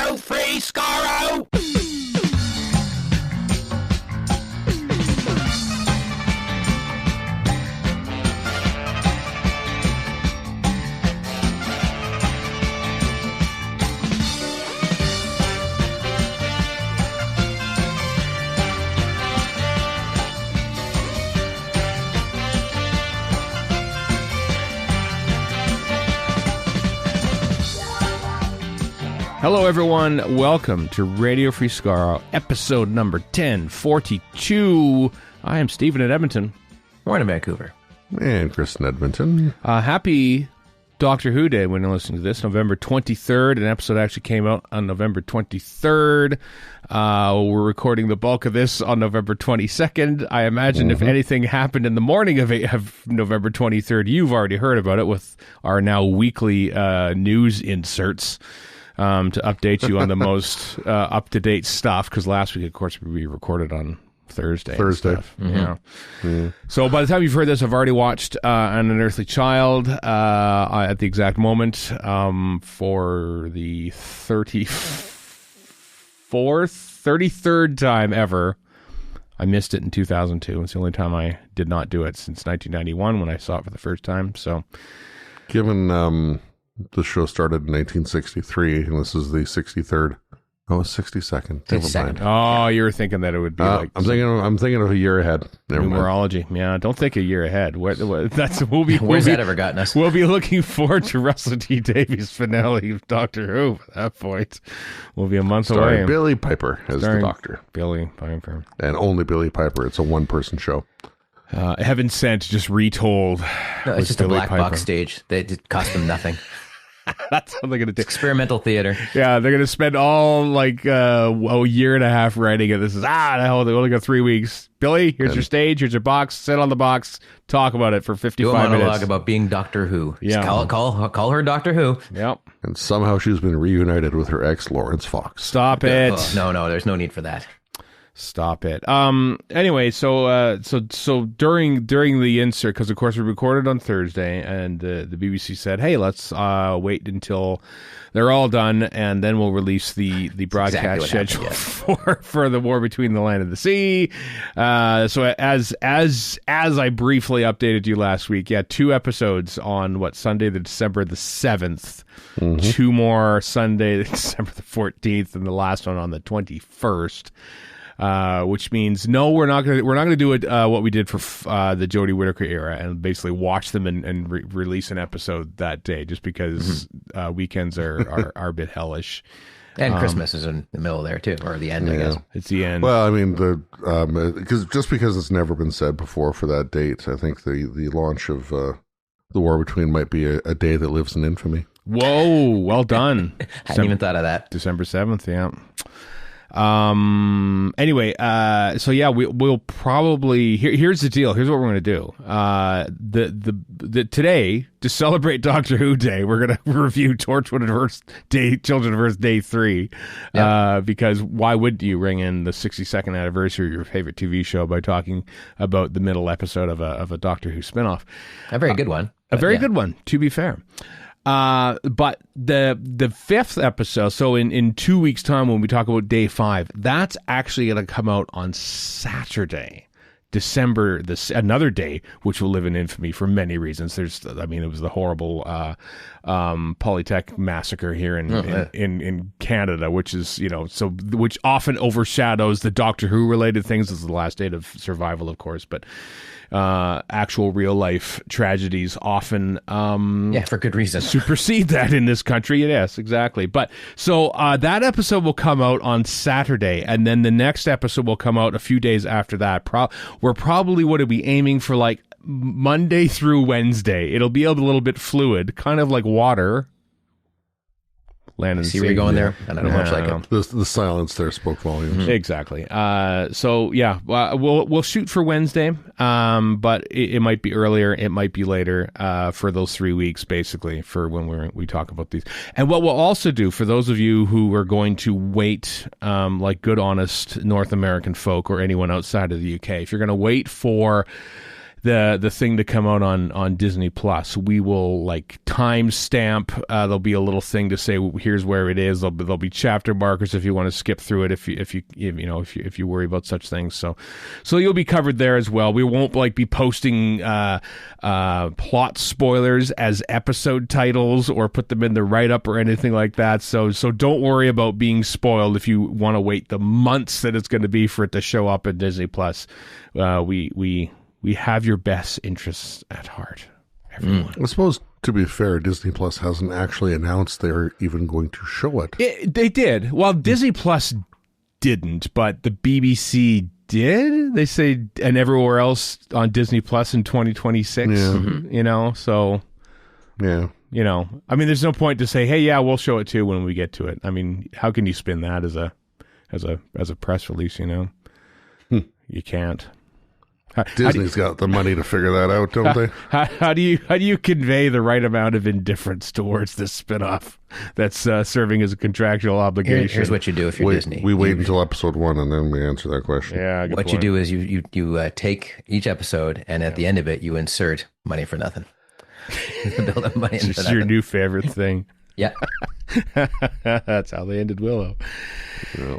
Radio Free Skaro! Hello, everyone. Welcome to Radio Free Skaro, episode number 1042. I am Stephen in Edmonton. Morning, Vancouver. And Chris in Edmonton. Happy Doctor Who Day when you're listening to this, November 23rd. An episode actually came out on November 23rd. We're recording the bulk of this on November 22nd. I imagine if anything happened in the morning of November 23rd, you've already heard about it with our now weekly news inserts. To update you on the most up-to-date stuff, because last week, of course, we recorded on Thursday. Yeah. So by the time you've heard this, I've already watched An Unearthly Child at the exact moment for the 33rd time ever. I missed it in 2002. It's the only time I did not do it since 1991 when I saw it for the first time. So, given the show started in 1963, and this is the 63rd. Oh, 62nd. Never mind. Oh, you were thinking that it would be like... I'm thinking of a year ahead. Numerology. Yeah, don't think a year ahead. Where's that ever gotten us? We'll be looking forward to Russell T Davies' finale of Doctor Who at that point. We'll be a month away. Billy Piper as the Doctor. Billy Piper. And only Billy Piper. It's a one-person show. Heaven Sent just retold. No, it's just Billy a black Piper. Box stage. It cost them nothing. That's what they're going to do. Experimental theater. Yeah, they're going to spend all a year and a half writing it. This is, they only got 3 weeks. Billy, here's your stage, here's your box, sit on the box, talk about it for 55 minutes. Do a monologue about being Doctor Who. Yeah. Call her Doctor Who. Yep. And somehow she's been reunited with her ex, Lawrence Fox. Stop it. No, there's no need for that. Stop it. Anyway, so during the insert, because of course we recorded on Thursday, and the BBC said, "Hey, let's wait until they're all done, and then we'll release the broadcast schedule for the War Between the Land and the Sea." So as I briefly updated you last week, 2 episodes on Sunday, December the 7th, 2 more Sunday, December the 14th, and the last one on the 21st. Which means we're not gonna do it what we did for the Jodie Whittaker era and basically watch them and release an episode that day, just because weekends are a bit hellish. And Christmas is in the middle there too, or the end. I guess it's the end. Well, I mean, because it's never been said before for that date, I think the launch of the War Between might be a day that lives in infamy. Whoa, well done. Hadn't even thought of that. December 7th, yeah. Anyway, we'll probably here's the deal. Here's what we're going to do. Today, to celebrate Doctor Who Day, we're going to review Torchwood Children of Earth Day 3. Because why would you ring in the 62nd anniversary of your favorite TV show by talking about the middle episode of a Doctor Who spinoff? A very good one. A very good one, to be fair. But the 5th episode, so in 2 weeks' time when we talk about Day 5, that's actually going to come out on Saturday, December, another day, which will live in infamy for many reasons. It was the horrible Polytech massacre here in Canada, which is, which often overshadows the Doctor Who related things. This is the last day of survival, of course, but actual real life tragedies often for good reason supersede that in this country. Yes, exactly. But so that episode will come out on Saturday, and then the next episode will come out a few days after that. We're probably aiming for Monday through Wednesday. It'll be a little bit fluid, kind of like water. Land and see where you're going there, and I don't much like it. The silence there spoke volumes. Exactly. We'll shoot for Wednesday, but it might be earlier, it might be later, for those 3 weeks, basically, for when we talk about these. And what we'll also do, for those of you who are going to wait, like good, honest North American folk or anyone outside of the UK, if you're going to wait for the thing to come out on Disney Plus. We will like timestamp. There'll be a little thing to say here's where it is. There'll be chapter markers if you want to skip through it. If you worry about such things. So you'll be covered there as well. We won't like be posting plot spoilers as episode titles or put them in the write up or anything like that. So don't worry about being spoiled if you want to wait the months that it's going to be for it to show up in Disney Plus. We have your best interests at heart, everyone. I suppose, to be fair, Disney Plus hasn't actually announced they're even going to show it. They did. Well, Disney Plus didn't, but the BBC did. They say, and everywhere else on Disney Plus in 2026. Yeah. So yeah. I mean, there's no point to say, hey, yeah, we'll show it too when we get to it. I mean, how can you spin that as a press release? You can't. Disney's got the money to figure that out, don't they? How do you convey the right amount of indifference towards this spinoff that's serving as a contractual obligation? Here's what you do if you're Disney. We wait until episode 1 and then we answer that question. Yeah. What you do is you take each episode and at the end of it you insert money for nothing. Build up money. It's your new favorite thing. Yeah. That's how they ended Willow.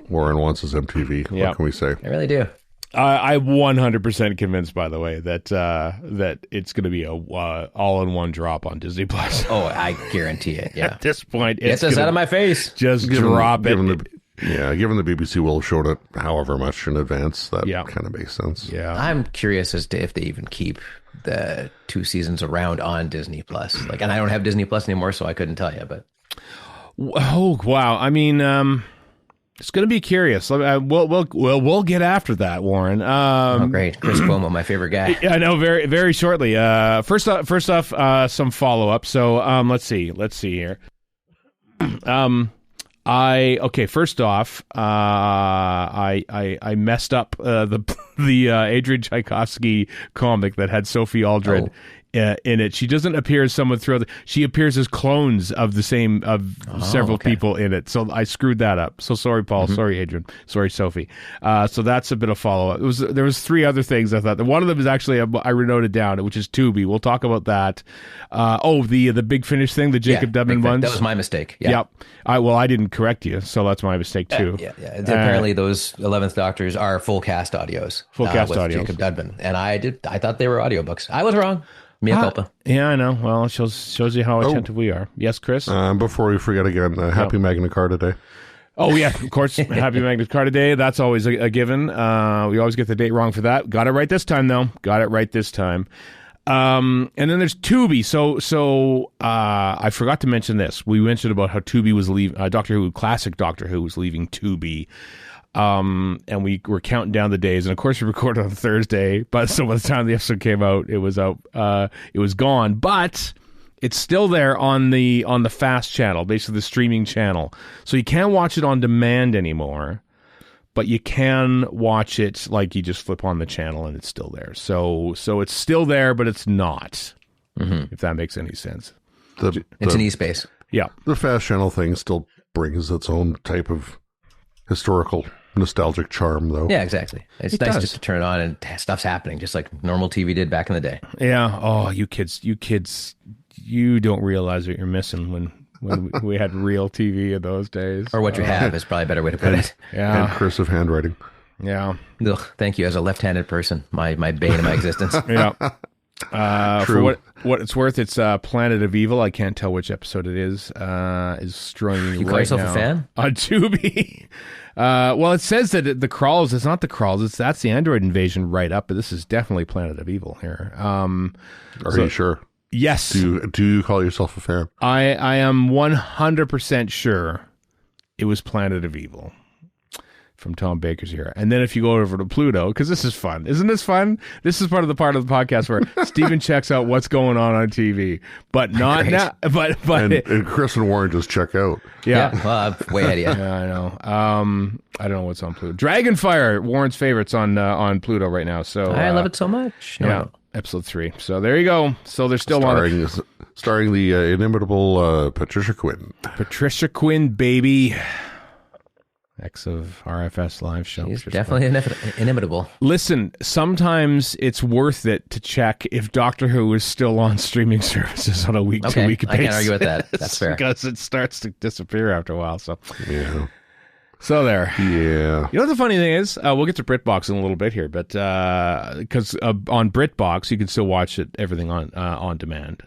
Warren wants his MTV. What can we say? I really do. I'm 100% convinced, by the way, that it's going to be a all-in-one drop on Disney Plus. Oh, I guarantee it. Yeah. At this point, get this out of my face. Just drop it. Given the BBC will have showed it however much in advance, that kind of makes sense. Yeah, I'm curious as to if they even keep the 2 seasons around on Disney Plus. And I don't have Disney Plus anymore, so I couldn't tell you. But oh wow, I mean. It's going to be curious. We'll get after that, Warren. Great, Chris Cuomo, my favorite guy. I know. Very very shortly. First off, some follow up. So let's see here. First off, I messed up the Adrian Tchaikovsky comic that had Sophie Aldred. In it, she doesn't appear as someone throughout. She appears as clones of several people in it. So I screwed that up. So sorry, Paul. Sorry, Adrian. Sorry, Sophie. So that's a bit of follow up. There was 3 other things I thought. One of them is actually I noted down, which is Tubi. We'll talk about that. The Big Finish thing, the Jacob Dudman ones. That was my mistake. Yeah. Yep. I didn't correct you, so that's my mistake too. Yeah. Apparently, those 11th Doctors are full cast audios. Full cast with audios. Jacob Dudman, and I thought they were audiobooks. I was wrong. Mea culpa. Yeah, I know. Well, it shows you how attentive we are. Yes, Chris? Before we forget again, happy Magna Carta Day. Oh, yeah, of course. Happy Magna Carta Day. That's always a given. We always get the date wrong for that. Got it right this time, though. And then there's Tubi. So I forgot to mention this. We mentioned about how Tubi was leaving, classic Doctor Who was leaving Tubi. And we were counting down the days, and of course we recorded on Thursday, but so by the time the episode came out, it was out, it was gone, but it's still there on the FAST channel, basically the streaming channel. So you can't watch it on demand anymore, but you can watch it like you just flip on the channel and it's still there. So it's still there, but it's not, if that makes any sense. It's an e-space. Yeah. The FAST channel thing still brings its own type of historical nostalgic charm, though. Yeah, exactly. It's nice just to turn it on and stuff's happening, just like normal TV did back in the day. Yeah. Oh, you kids, you don't realize what you're missing when we had real TV in those days. Or what you have is probably a better way to put it. Yeah. And cursive handwriting. Yeah. Ugh, thank you. As a left-handed person, my bane of my existence. Yeah. For what it's worth, it's Planet of Evil. I can't tell which episode it is streaming. You call yourself a fan? On Tubi. Well, it says that the Crawls. It's not the Crawls. That's the android invasion right up. But this is definitely Planet of Evil here. Are you sure? Yes. Do you call yourself a fan? I am 100% sure it was Planet of Evil from Tom Baker's era. And then if you go over to Pluto, because this is fun. Isn't this fun? This is part of the podcast where Steven checks out what's going on TV. But not now. But and Chris and Warren just check out. Yeah. Well, I'm way ahead of you. Yeah, I know. I don't know what's on Pluto. Dragonfire, Warren's favorites on Pluto right now. So I love it so much. No. Episode 3. So there you go. So they're still starring the inimitable Patricia Quinn. Patricia Quinn, baby. Ex of RFS live show. He's definitely inimitable. Listen, sometimes it's worth it to check if Doctor Who is still on streaming services on a week-to-week basis. I can't argue with that. That's fair. Because it starts to disappear after a while. So Yeah. So there. Yeah. You know what the funny thing is? We'll get to BritBox in a little bit here, but because on BritBox you can still watch everything on demand.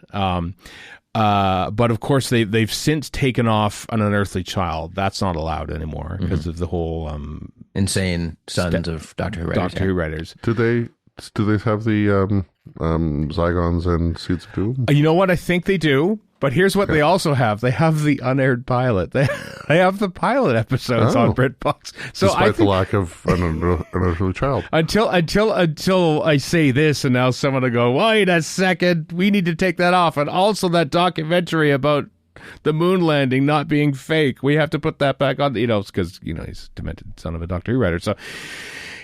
But of course they've since taken off An Unearthly Child. That's not allowed anymore because of the whole insane sons of Doctor Who writers. Doctor Who writers. Do they have the Zygons and Seeds of Doom? You know what? I think they do. But here's what they also have. They have the unaired pilot. They have the pilot episodes on BritBox. So despite the lack of an Unearthly Child. Until I say this, and now someone will go, wait a second, we need to take that off. And also that documentary about the moon landing not being fake. We have to put that back on, because, he's a demented son of a Doctor Who writer. So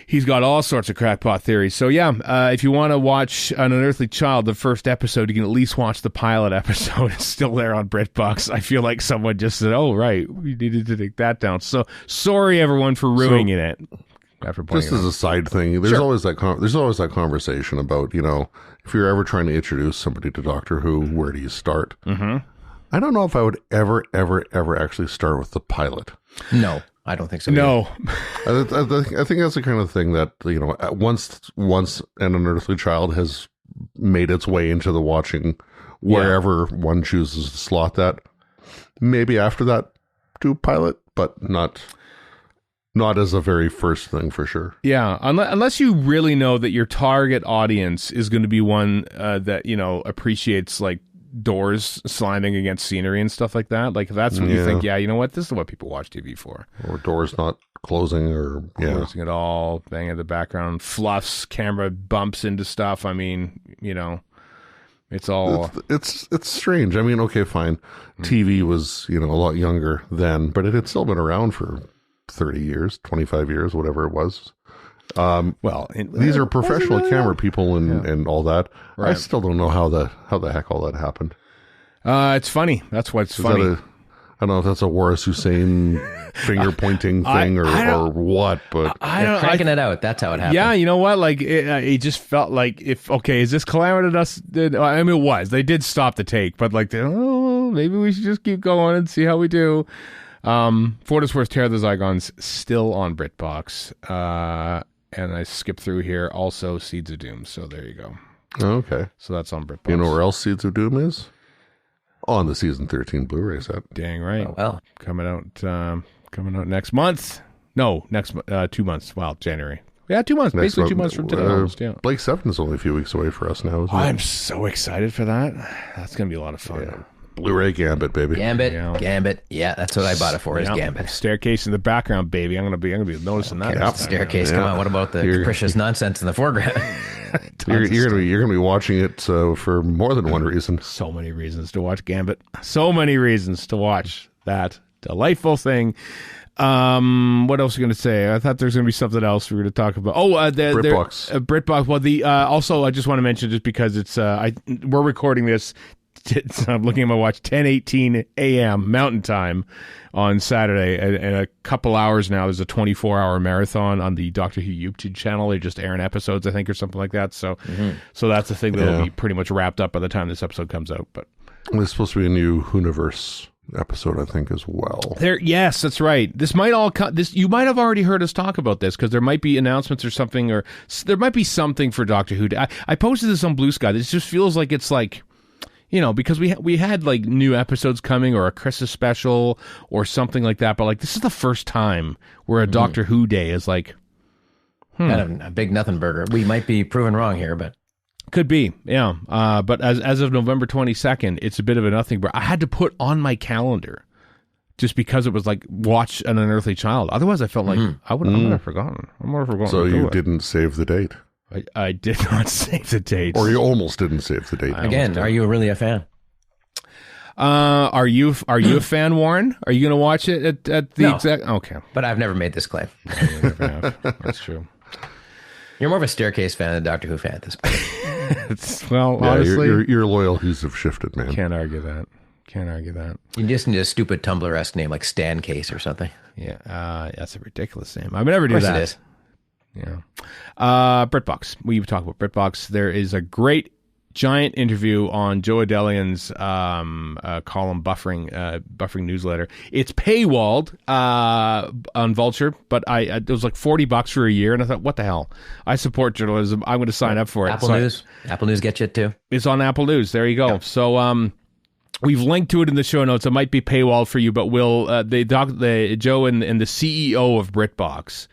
he's got all sorts of crackpot theories. So yeah, if you want to watch An Unearthly Child, the first episode, you can at least watch the pilot episode. It's still there on BritBox. I feel like someone just said, "Oh right, we needed to take that down." So sorry everyone for ruining it. After just as a side thing, there's always that conversation about if you're ever trying to introduce somebody to Doctor Who, where do you start? Mm-hmm. I don't know if I would ever actually start with the pilot. No. I don't think so. No, I think that's the kind of thing that once An Unearthly Child has made its way into the watching, wherever one chooses to slot that, maybe after that do pilot, but not as a very first thing for sure. Yeah, unless you really know that your target audience is going to be one that appreciates like doors slamming against scenery and stuff like that. Like if that's what you think, you know what, this is what people watch TV for. Or doors not closing or closing at all, bang in the background, fluffs, camera bumps into stuff. I mean, it's all it's strange. I mean, okay, fine. TV was, a lot younger then, but it had still been around for 30 years, 25 years, whatever it was. These are professional camera people and all that. Right. I still don't know how the heck all that happened. It's funny. That's what's funny. I don't know if that's a Waris Hussein finger pointing thing or what, but they're cranking it out. That's how it happened. Yeah, you know what? Like it just felt like is this calamitous? I mean, it was. They did stop the take, but maybe we should just keep going and see how we do. For what it's worth, Terror of the Zygons still on BritBox. And I skip through here. Also, Seeds of Doom. So there you go. Okay. So that's on BritBox. You know where else Seeds of Doom is? On the season 13 Blu-ray set. Dang right. Oh, well. Coming out next month. No, next 2 months. Well, January. Yeah, 2 months. Basically 2 months from today. Almost, yeah. Blake 7 is only a few weeks away for us now, isn't it? I'm so excited for that. That's going to be a lot of fun. Yeah. Blu-ray Gambit, baby. Gambit. Yeah, that's what I bought it for. Is Gambit. Staircase in the background, baby. I'm gonna be noticing that. Yep. Staircase. Come on. What about the capricious nonsense in the foreground? You're gonna be watching it for more than one reason. So many reasons to watch Gambit. So many reasons to watch that delightful thing. What else are you going to say? I thought there's going to be something else we were going to talk about. BritBox. BritBox. Well, also I just want to mention, just because it's we're recording this. I'm looking at my watch, 10:18 a.m. Mountain Time on Saturday. And a couple hours now, there's a 24-hour marathon on the Doctor Who YouTube channel. They're just airing episodes, I think, or something like that. So so that's the thing that'll be pretty much wrapped up by the time this episode comes out. But there's supposed to be a new Whoniverse episode, I think, as well. Yes, that's right. This might all you might have already heard us talk about this, because there might be announcements or something, or there might be something for Doctor Who. I posted this on Blue Sky. This just feels like it's like, because we had like new episodes coming, or a Christmas special or something like that, but like this is the first time where a Doctor Who day is like kind of a big nothing burger. We might be proven wrong here, but could be, yeah. But as of November 22nd, it's a bit of a nothing burger. I had to put on my calendar just because it was like, watch An Unearthly Child. Otherwise, I felt like I would have forgotten. So you didn't save the date. I did not save the date. Or you almost didn't save the date. Again, are you really a fan? Are you a fan, Warren? Are you going to watch it at the exact? Okay, but I've never made this claim. You never have. That's true. You're more of a Staircase fan than a Doctor Who fan at this point. Honestly, your loyalties have shifted, man. Can't argue that. Can't argue that. You just need a stupid Tumblr-esque name like Stan Case or something. Yeah, that's a ridiculous name. I would never do Of course that. it is. Yeah. BritBox. We talk about BritBox. There is a great giant interview on Joe Adelian's column buffering newsletter. It's paywalled on Vulture, but it was like $40 for a year, and I thought, what the hell? I support journalism. I'm going to sign up for it. Apple News gets you too. It's on Apple News. There you go. Yeah. So we've linked to it in the show notes. It might be paywalled for you, but Joe and the CEO of BritBox,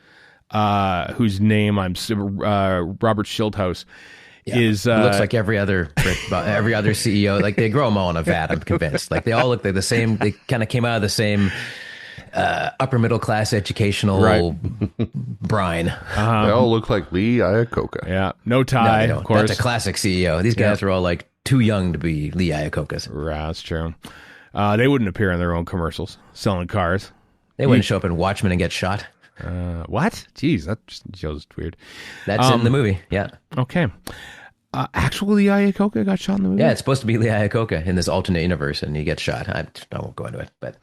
whose name I'm Robert Schildhaus. Yeah. It looks like every other CEO. Like they grow them all in a vat. I'm convinced. Like they all look like the same. They kind of came out of the same upper middle class educational brine. They all look like Lee Iacocca. Yeah, no tie. No, of course, that's a classic CEO. These guys are all like too young to be Lee Iacocca's. Right, that's true. They wouldn't appear in their own commercials selling cars. They wouldn't show up in Watchmen and get shot. What? Jeez, that just shows weird. That's in the movie. Yeah. Okay. Actually, Lee Iacocca got shot in the movie? Yeah, it's supposed to be Lee Iacocca in this alternate universe, and he gets shot. I won't go into it, but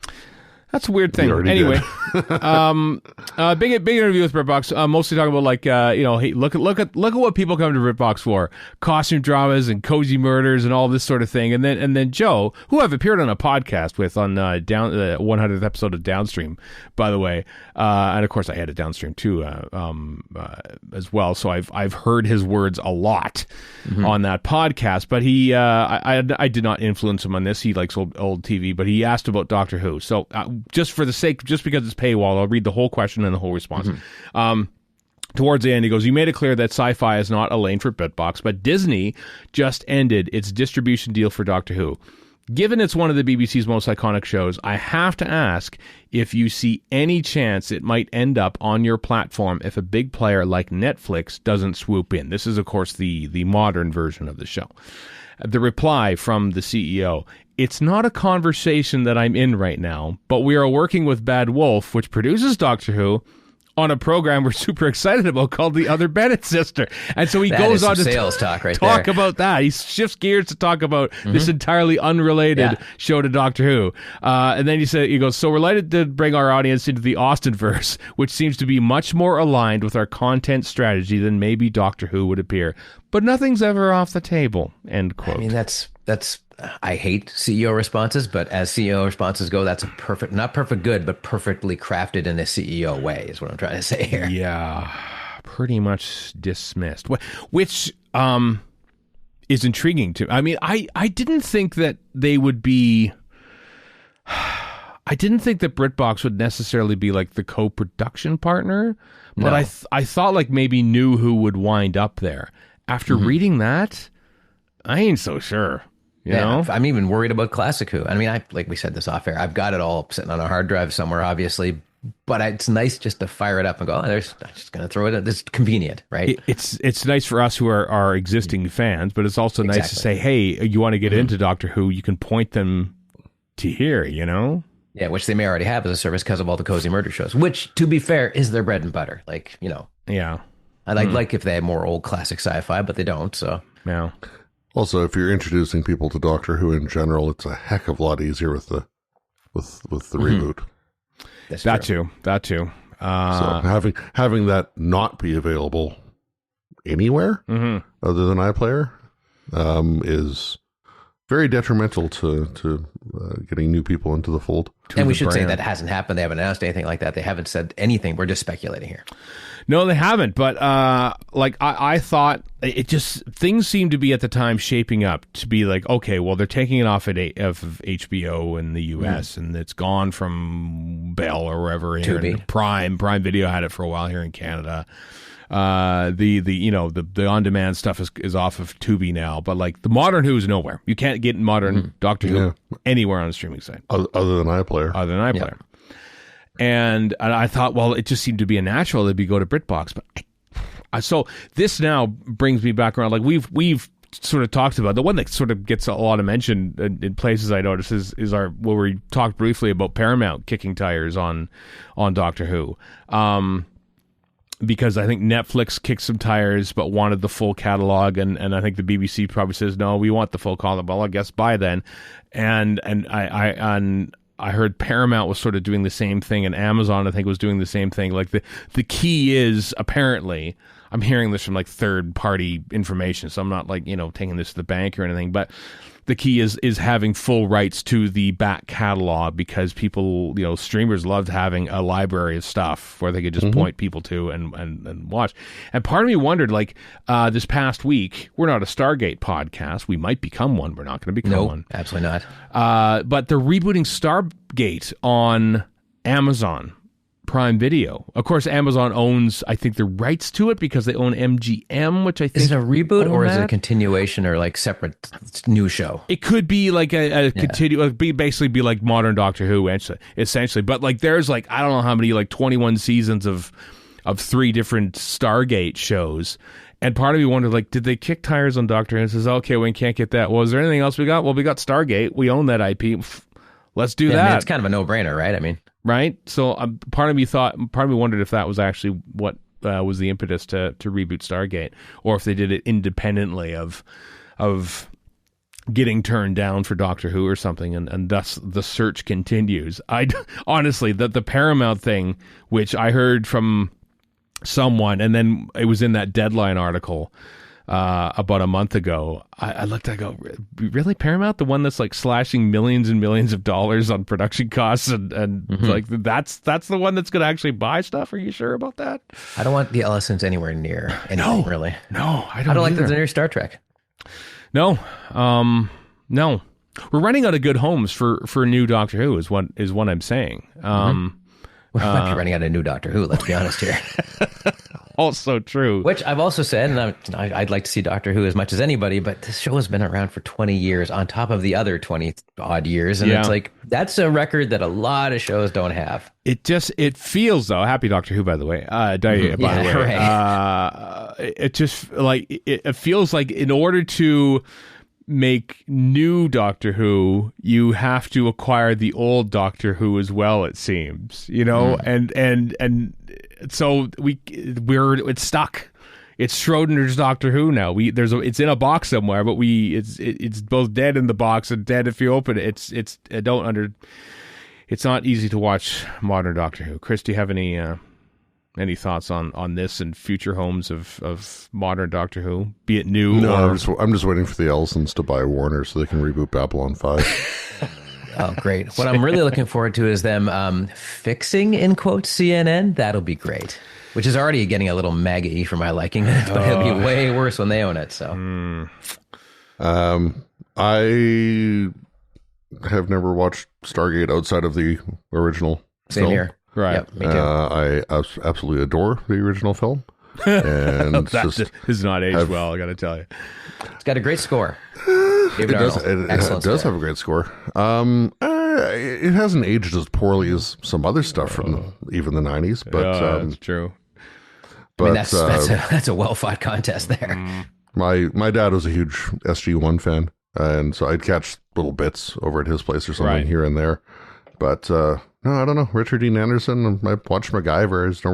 that's a weird thing. Anyway, big interview with BritBox. Mostly talking about hey, look at what people come to BritBox for: costume dramas and cozy murders and all this sort of thing. And then Joe, who I've appeared on a podcast with on the 100th episode of Downstream, by the way, and of course I had a Downstream too as well. So I've heard his words a lot on that podcast. But I did not influence him on this. He likes old TV, but he asked about Doctor Who. So. Just because it's paywall, I'll read the whole question and the whole response. Towards the end, he goes, "You made it clear that sci-fi is not a lane for BritBox, but Disney just ended its distribution deal for Doctor Who. Given it's one of the BBC's most iconic shows, I have to ask if you see any chance it might end up on your platform if a big player like Netflix doesn't swoop in." This is, of course, the modern version of the show. The reply from the CEO: "It's not a conversation that I'm in right now, but we are working with Bad Wolf, which produces Doctor Who, on a program we're super excited about called The Other Bennett Sister." And so he goes on to sales talk about that. He shifts gears to talk about this entirely unrelated show to Doctor Who. And then he goes, "So we're delighted to bring our audience into the Austinverse, which seems to be much more aligned with our content strategy than maybe Doctor Who would appear. But nothing's ever off the table." End quote. I mean, that's I hate CEO responses, but as CEO responses go, that's not perfect good, but perfectly crafted in a CEO way is what I'm trying to say here. Yeah, pretty much dismissed, which is intriguing to me. I mean, I didn't think that they would be... I didn't think that BritBox would necessarily be like the co-production partner, but I thought like maybe knew who would wind up there. After reading that, I ain't so sure. You know? I'm even worried about Classic Who. I mean, like we said this off air, I've got it all sitting on a hard drive somewhere, obviously, but it's nice just to fire it up and go, I'm just going to throw it in. It's convenient, right? It's nice for us who are existing fans, but it's also nice to say, hey, you want to get into Doctor Who, you can point them to here, you know? Yeah, which they may already have as a service because of all the cozy murder shows, which, to be fair, is their bread and butter. Like, you know. Yeah. I'd like if they had more old classic sci-fi, but they don't, so. Yeah. Also, if you're introducing people to Doctor Who in general, it's a heck of a lot easier with the reboot. That too. So having that not be available anywhere other than iPlayer is very detrimental to getting new people into the fold. And we should say that hasn't happened. They haven't announced anything like that. They haven't said anything. We're just speculating here. No, they haven't. But I thought it just things seemed to be at the time shaping up to be like, okay, well, they're taking it off of HBO in the US, and it's gone from Bell or wherever here. And Prime Video had it for a while here in Canada. The on demand stuff is off of Tubi now, but like the modern Who is nowhere. You can't get modern Doctor Who anywhere on a streaming site other than iPlayer. Yeah. And I thought, well, it just seemed to be a natural that we go to BritBox, but so this now brings me back around. Like we've sort of talked about the one that sort of gets a lot of mention in places I notice is our where we talked briefly about Paramount kicking tires on Doctor Who. because I think Netflix kicked some tires but wanted the full catalog, and I think the BBC probably says, no, we want the full catalog. Well, I guess buy then. And I heard Paramount was sort of doing the same thing, and Amazon, I think, was doing the same thing. Like the key is, apparently, I'm hearing this from like third party information, so I'm not like, taking this to the bank or anything, but the key is having full rights to the back catalog, because people, streamers loved having a library of stuff where they could just point people to and watch. And part of me wondered, like, this past week, we're not a Stargate podcast. We might become one. We're not going to become one. No, absolutely not. But they're rebooting Stargate on Amazon Prime Video. Of course, Amazon owns, I think, the rights to it because they own MGM, which I think... Is it a reboot or is it a continuation or like separate new show? It could be like a basically be like modern Doctor Who, essentially. But like there's like, I don't know how many, like 21 seasons of 3 different Stargate shows. And part of me wondered, like, did they kick tires on Doctor Who and says, okay, we can't get that. Well, is there anything else we got? Well, we got Stargate. We own that IP. Let's do that. I mean, it's kind of a no-brainer, right? I mean... Right? So part of me wondered if that was actually what was the impetus to reboot Stargate, or if they did it independently of getting turned down for Doctor Who or something, and thus the search continues. Honestly, the Paramount thing, which I heard from someone, and then it was in that Deadline article about a month ago. I looked, I go, really, Paramount, the one that's like slashing millions and millions of dollars on production costs, and like that's the one that's going to actually buy stuff? Are you sure about that? I don't want the Ellisons anywhere near anything, really. No, I don't like them near Star Trek. No, no. We're running out of good homes for new Doctor Who is what I'm saying. We might be running out of new Doctor Who, let's be honest here. Also true. Which I've also said, and I'd like to see Doctor Who as much as anybody, but this show has been around for 20 years on top of the other 20 odd years. And it's like, that's a record that a lot of shows don't have. It feels, though, happy Doctor Who, by the way. It just like, it feels like in order to make new Doctor Who, you have to acquire the old Doctor Who as well, it seems, and so it's stuck. It's Schrodinger's Doctor Who now. It's in a box somewhere, but it's both dead in the box and dead if you open it. It's not easy to watch modern Doctor Who. Chris, do you have any thoughts on this and future homes of modern Doctor Who, be it new? No, I'm just waiting for the Ellisons to buy Warner so they can reboot Babylon 5. Oh, great. What I'm really looking forward to is them fixing, in quotes, CNN. That'll be great. Which is already getting a little maggot-y for my liking, but it'll be way worse when they own it. So, I have never watched Stargate outside of the original Same film. Here. Right. Yep, me too. I absolutely adore the original film. And that does not age well, I got to tell you. It's got a great score. It does have a great score. It hasn't aged as poorly as some other stuff from even the 90s, but that's true. But that's a well-fought contest there. My dad was a huge SG1 fan, and so I'd catch little bits over at his place or something here and there. But no, I don't know. Richard Dean Anderson. I watched MacGyver. There's no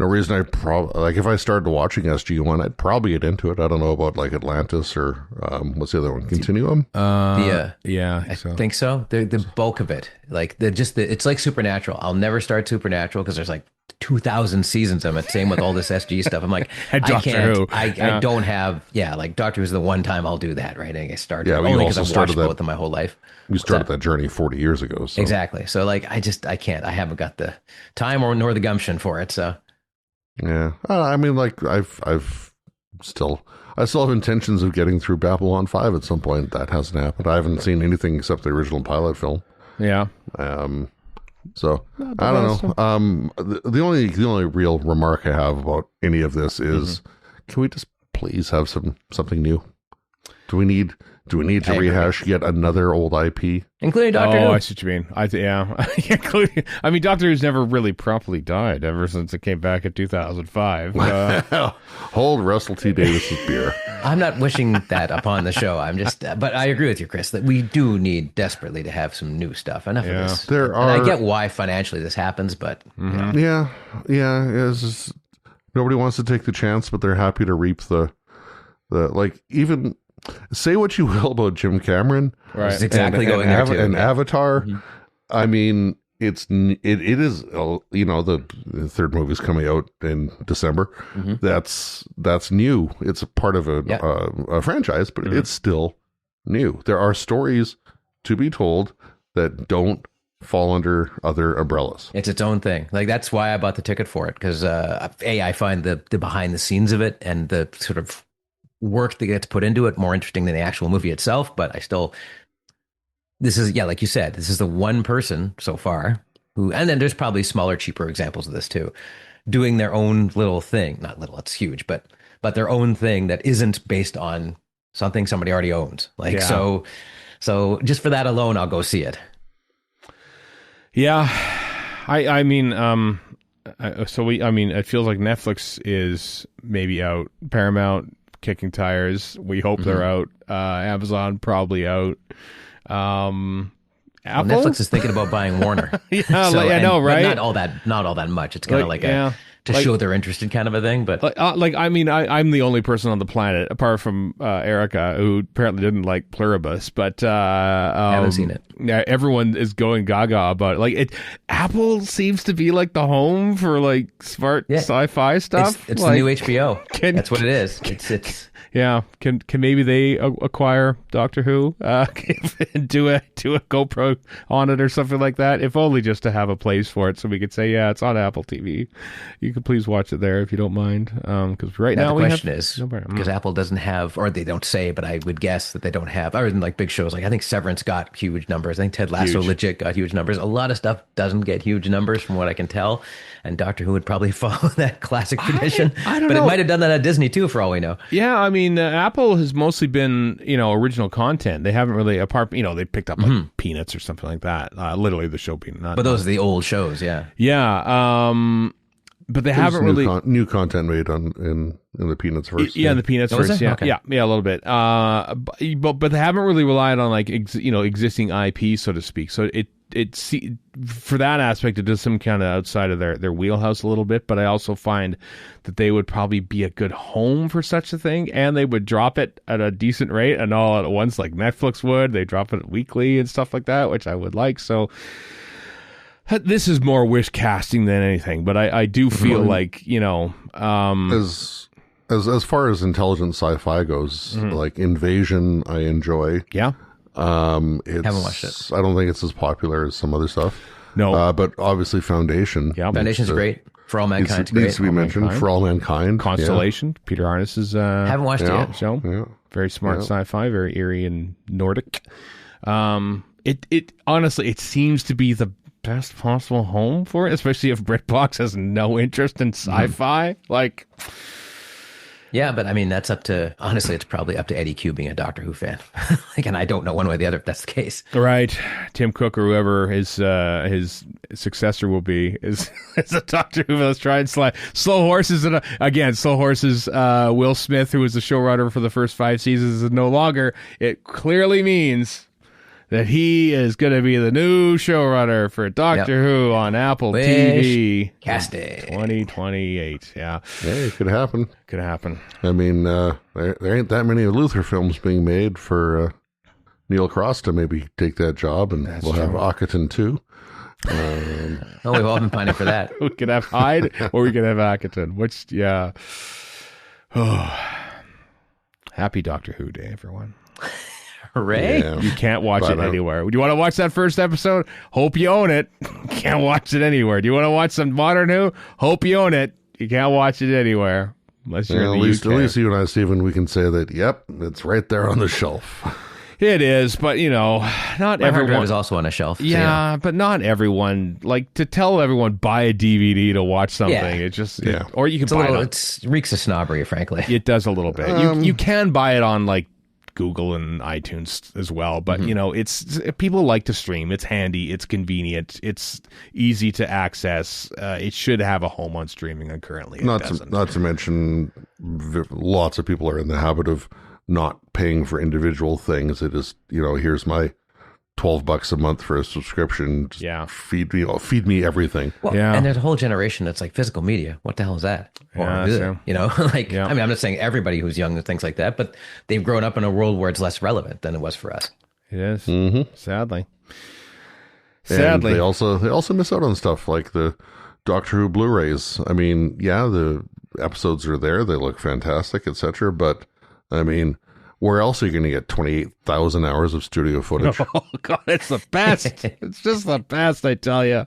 reason I probably, like, if I started watching SG1, I'd probably get into it. I don't know about like Atlantis or what's the other one? Continuum? Yeah, I think so. The bulk of it, like it's like Supernatural. I'll never start Supernatural because there's like 2,000 seasons of it. Same with all this SG stuff. I'm like, I don't have, like Doctor Who's the one time I'll do that, right? And I started only because I've watched both of my whole life. You started that journey 40 years ago. So. Exactly. So like, I can't. I haven't got the time nor the gumption for it. So. Yeah, I mean, like I still have intentions of getting through Babylon 5 at some point. That hasn't happened. I haven't seen anything except the original pilot film. Yeah. So I don't know. The only real remark I have about any of this is, can we just please have something new? Do we need to rehash yet another old IP? Including Doctor Who. I see what you mean. I mean, Doctor Who's never really properly died ever since it came back in 2005. Hold Russell T. Davis's beer. I'm not wishing that upon the show. I'm just, but I agree with you, Chris, that we do need desperately to have some new stuff. Enough of this. And I get why financially this happens, but yeah. It's just, nobody wants to take the chance, but they're happy to reap the like even. Say what you will about Jim Cameron, right? It's exactly going there too. And Avatar. Mm-hmm. I mean, it is the third movie is coming out in December. Mm-hmm. That's new. It's a part of a franchise, but it's still new. There are stories to be told that don't fall under other umbrellas. It's its own thing. Like that's why I bought the ticket for it because I find the behind the scenes of it and the sort of work that gets put into it more interesting than the actual movie itself. But this is like you said, this is the one person so far who, and then there's probably smaller, cheaper examples of this too, doing their own little thing. Not little, it's huge, but their own thing that isn't based on something somebody already owns. Like, so just for that alone, I'll go see it. Yeah. I mean, it feels like Netflix is maybe out. Paramount kicking tires. We hope they're out. Amazon probably out. Apple? Netflix is thinking about buying Warner. I know, right? Not all that much. It's kind of like show they're interested kind of a thing. But I'm the only person on the planet apart from Erica who apparently didn't like Pluribus, but I haven't seen it. Yeah, everyone is going gaga about it. Like Apple seems to be like the home for like smart sci-fi stuff. It's like, the new HBO. That's what it is. It's yeah. Can maybe they acquire Doctor Who, do a GoPro on it or something like that? If only just to have a place for it, so we could say, yeah, it's on Apple TV. You could please watch it there if you don't mind. Because now the question is because Apple doesn't have, or they don't say, but I would guess that they don't have, other than like big shows. Like I think Severance got huge numbers. I think Ted Lasso legit got huge numbers. A lot of stuff doesn't get huge numbers from what I can tell. And Doctor Who would probably follow that classic tradition. I don't know. But it might have done that at Disney too, for all we know. Yeah, I mean, Apple has mostly been, original content. They haven't really, apart, they picked up like Peanuts or something like that. Literally the show Peanuts. But those are the old shows, yeah. Yeah, but they haven't really new content made in the Peanuts verse. Yeah, the Peanuts verse. Yeah, okay. yeah, a little bit. But they haven't really relied on like existing IP, so to speak. So for that aspect, it does some kind of outside of their wheelhouse a little bit. But I also find that they would probably be a good home for such a thing, and they would drop it at a decent rate and all at once, like Netflix would. They drop it weekly and stuff like that, which I would like. So. This is more wish casting than anything, but I do feel like as far as intelligent sci-fi goes, like Invasion, I enjoy. Yeah, haven't watched it. I don't think it's as popular as some other stuff. No, but obviously Foundation. Yeah, Foundation's great. For All Mankind, needs to be mentioned. For All Mankind, Constellation. Yeah. Peter Arnes's haven't watched it yet. Show. Yeah. Very smart sci-fi, very eerie and Nordic. It honestly, it seems to be the best possible home for it, especially if BritBox has no interest in sci-fi. Like, yeah, but I mean, that's honestly, it's probably up to Eddie Q being a Doctor Who fan. And I don't know one way or the other if that's the case. Right. Tim Cook or whoever his successor will be is a Doctor Who. Let's try and slide. Slow Horses, Slow Horses, Will Smith, who was the showrunner for the first 5 seasons, is no longer. It clearly means that he is going to be the new showrunner for Doctor Who on Apple TV. Casting 2028. Yeah. Hey, it could happen. Could happen. I mean, there ain't that many Luther films being made for Neil Cross to maybe take that job, and we'll have Akaton too. We've all been pining for that. We could have Hyde or we could have Akaton. Which, yeah. Oh. Happy Doctor Who Day, everyone. Hooray. Yeah. You can't watch it anywhere. Do you want to watch that first episode? Hope you own it. Can't watch it anywhere. Do you want to watch some Modern Who? Hope you own it. You can't watch it anywhere. Unless you're in the UK. At least you and I, Stephen, we can say that, yep, it's right there on the shelf. It is, but, not My everyone. hard drive is also on a shelf. Yeah, but not everyone. Like, to tell everyone, buy a DVD to watch something. Yeah. It just, or you can buy it. It reeks of snobbery, frankly. It does a little bit. You can buy it on, like, Google and iTunes as well. But it's people like to stream. It's handy. It's convenient. It's easy to access. It should have a home on streaming, and currently it doesn't. Not to mention, lots of people are in the habit of not paying for individual things. It is, here's my $12 a month for a subscription. Just feed me everything. Well, and there's a whole generation that's like physical media. What the hell is that? I mean, I'm not saying everybody who's young thinks like that, but they've grown up in a world where it's less relevant than it was for us. It is, sadly. And they also miss out on stuff like the Doctor Who Blu-rays. I mean, the episodes are there; they look fantastic, etc. But I mean, where else are you going to get 28,000 hours of studio footage? Oh, God, it's the best. It's just the best, I tell you.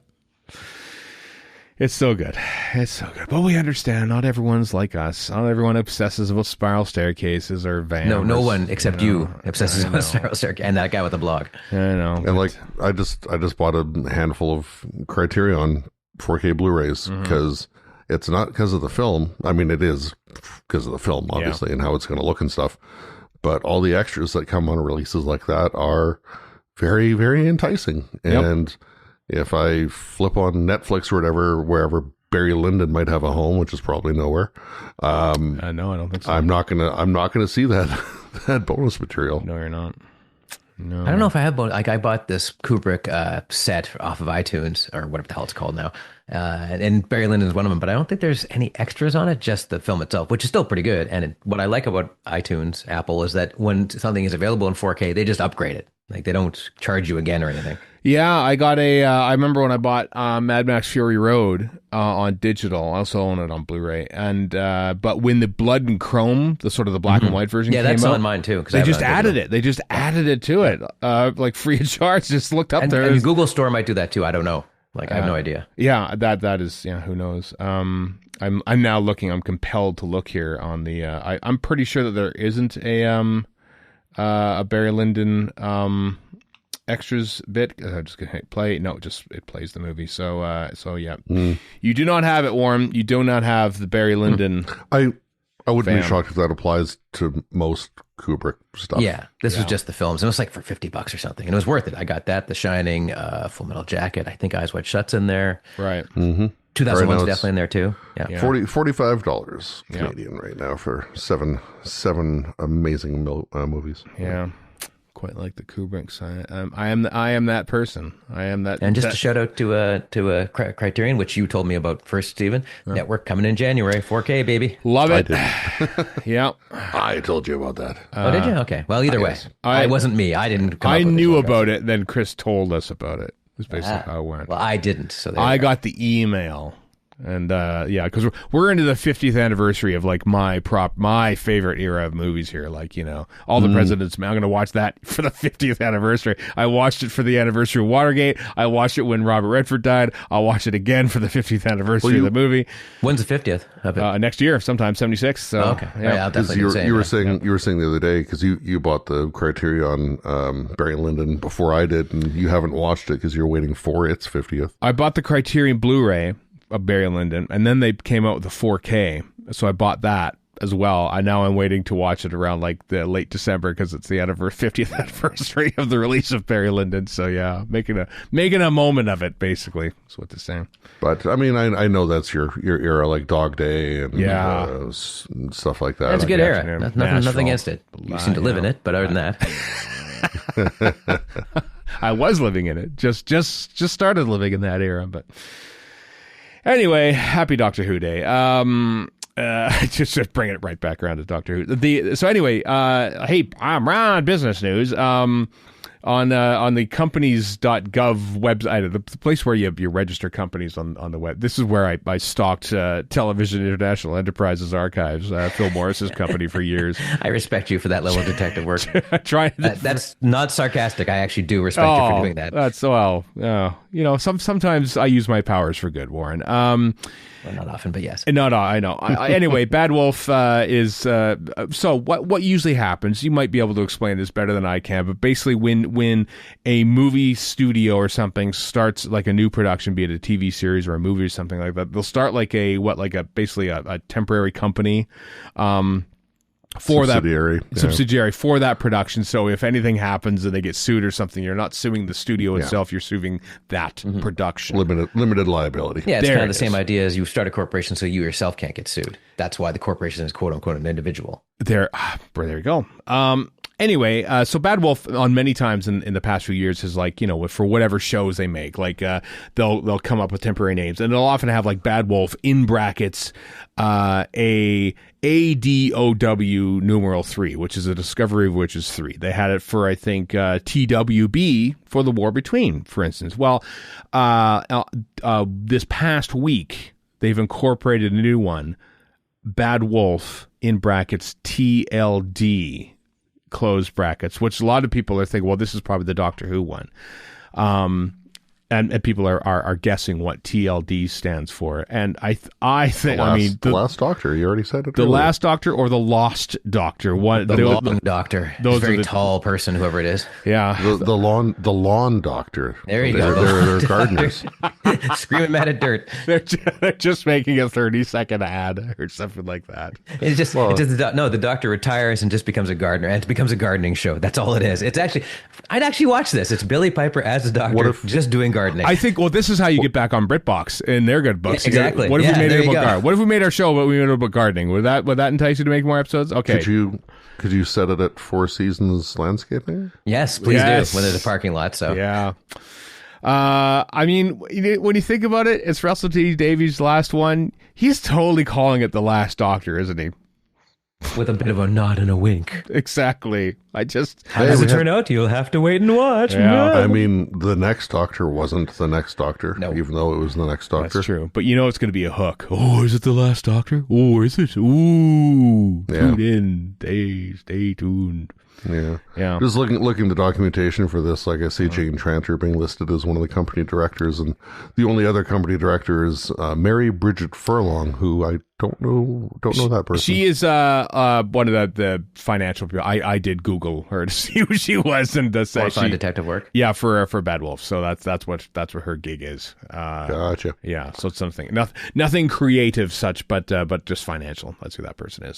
It's so good. It's so good. But we understand not everyone's like us. Not everyone obsesses about spiral staircases or vans. No one except you obsesses about spiral staircases and that guy with the blog. I know. And I just bought a handful of Criterion 4K Blu-rays because it's not because of the film. I mean, it is because of the film, obviously, and how it's going to look and stuff. But all the extras that come on releases like that are very, very enticing. And if I flip on Netflix or whatever, wherever Barry Lyndon might have a home, which is probably nowhere, no, I don't think so. I'm not gonna see that bonus material. No, you're not. No, I don't know if I have bonus. Like I bought this Kubrick set off of iTunes or whatever the hell it's called now, and Barry Lyndon is one of them. But I don't think there's any extras on it, just the film itself, which is still pretty good. And what I like about iTunes, Apple, is that when something is available in 4K, they just upgrade it. Like they don't charge you again or anything. Yeah, I got I remember when I bought Mad Max Fury Road on digital. I also own it on Blu-ray. And but when the Blood and Chrome, the sort of the black and white version, came that's out, on mine too. They just added it. They just added it to it, like free of charge. Just looked up there. And Google Store might do that too. I don't know. Like I have no idea. Yeah, that is. Yeah, who knows? I'm now looking. I'm compelled to look here on the. I'm pretty sure that there isn't a Barry Lyndon extras bit. I'm just gonna hit play. No, it plays the movie. So yeah, you do not have it, Warren. You do not have the Barry Lyndon. I wouldn't be shocked if that applies to most Kubrick stuff. Yeah, this was just the films. It was like for $50 or something, and it was worth it. I got that, The Shining, Full Metal Jacket. I think Eyes Wide Shut's in there. Right. 2001's definitely in there too. Yeah, $45 Canadian right now for seven amazing movies. Yeah. Quite like the Kubrick side. I am that person. I am that. And just a shout out to Criterion, which you told me about first, Stephen. Network coming in January, 4K baby. Love it. Yeah, I told you about that. Oh, did you? Okay. Well, either way, I wasn't me. I didn't. I knew about it. Then Chris told us about it. That's basically how it went. Well, I didn't. So I got the email. And because we're into the 50th anniversary of like my favorite era of movies here, like All the President's Men. I'm going to watch that for the 50th anniversary. I watched it for the anniversary of Watergate. I watched it when Robert Redford died. I'll watch it again for the 50th anniversary of the movie. When's the 50th of it? Next year, sometime 76. So okay, yeah, you were saying the other day because you bought the Criterion Barry Lyndon before I did, and you haven't watched it because you're waiting for its 50th. I bought the Criterion Blu-ray of Barry Lyndon, and then they came out with the 4K, so I bought that as well. Now I'm waiting to watch it around like the late December because it's the 50th anniversary of the release of Barry Lyndon. So yeah, making a moment of it, basically, is what they're saying. But I mean, I know that's your era, like Dog Day and stuff like that. That's a good era. Nothing against it. You seem to live in it, but other than that, I was living in it. Just started living in that era, but. Anyway, happy Doctor Who Day. Just bringing it right back around to Doctor Who. So anyway, hey, I'm on business news. On the companies.gov website, the place where you register companies on the web. This is where I stalked Television International Enterprises Archives, Phil Morris's company, for years. I respect you for that level of detective work. That's not sarcastic. I actually do respect you for doing that. That's sometimes I use my powers for good, Warren. Well, not often, but yes. No, I know. Anyway, Bad Wolf is... so what usually happens, you might be able to explain this better than I can, but basically when a movie studio or something starts like a new production, be it a TV series or a movie or something like that, they'll start like basically a temporary company, for subsidiary. Subsidiary for that production. So if anything happens and they get sued or something, you're not suing the studio itself, you're suing that production. Limited liability. Yeah, it's kind of the same idea as you start a corporation so you yourself can't get sued. That's why the corporation is quote unquote an individual. There you go. Anyway, so Bad Wolf on many times in the past few years is like, you know, for whatever shows they make, like they'll come up with temporary names, and they'll often have like Bad Wolf in brackets a ADOW numeral 3, which is a discovery of which is 3. They had it for, I think, TWB for the War Between, for instance. Well, this past week, they've incorporated a new one, Bad Wolf in brackets TLD, close brackets, which a lot of people are thinking, well, this is probably the Doctor Who one. And people are guessing what TLD stands for. And I think, the Last Doctor, you already said it. The Last Doctor or the Lost Doctor. The Long Doctor. Those very tall person, whoever it is. Yeah. The lawn doctor. There you go. They're gardeners. Screaming mad at dirt. They're just making a 30-second ad or something like that. The Doctor retires and just becomes a gardener, and it becomes a gardening show. That's all it is. I'd actually watch this. It's Billy Piper as the Doctor, just doing gardening. I think, well, this is how you get back on BritBox and their good books. Exactly. What if we made it about gardening? What if we made our show, but we made it about gardening? Would that entice you to make more episodes? Okay. Could you set it at Four Seasons Landscaping? Yes, please do. When there's a parking lot. So yeah. I mean, when you think about it, it's Russell T Davies' last one. He's totally calling it the Last Doctor, isn't he? With a bit of a nod and a wink. Exactly. How does it turn out? You'll have to wait and watch. Yeah. I mean, the next Doctor wasn't the next Doctor, even though it was the next Doctor. That's true. But it's going to be a hook. Oh, is it the Last Doctor? Oh, is it? Ooh. Tune in. Stay tuned. Yeah. Just looking the documentation for this, like I see Jane Tranter being listed as one of the company directors, and the only other company director is Mary Bridget Furlong, who I don't know that person. She is one of the financial people. I did Google her to see who she was and to say find detective work. Yeah, for Bad Wolf. So that's what her gig is. Gotcha. Yeah, so it's something nothing creative such, but just financial. That's who that person is.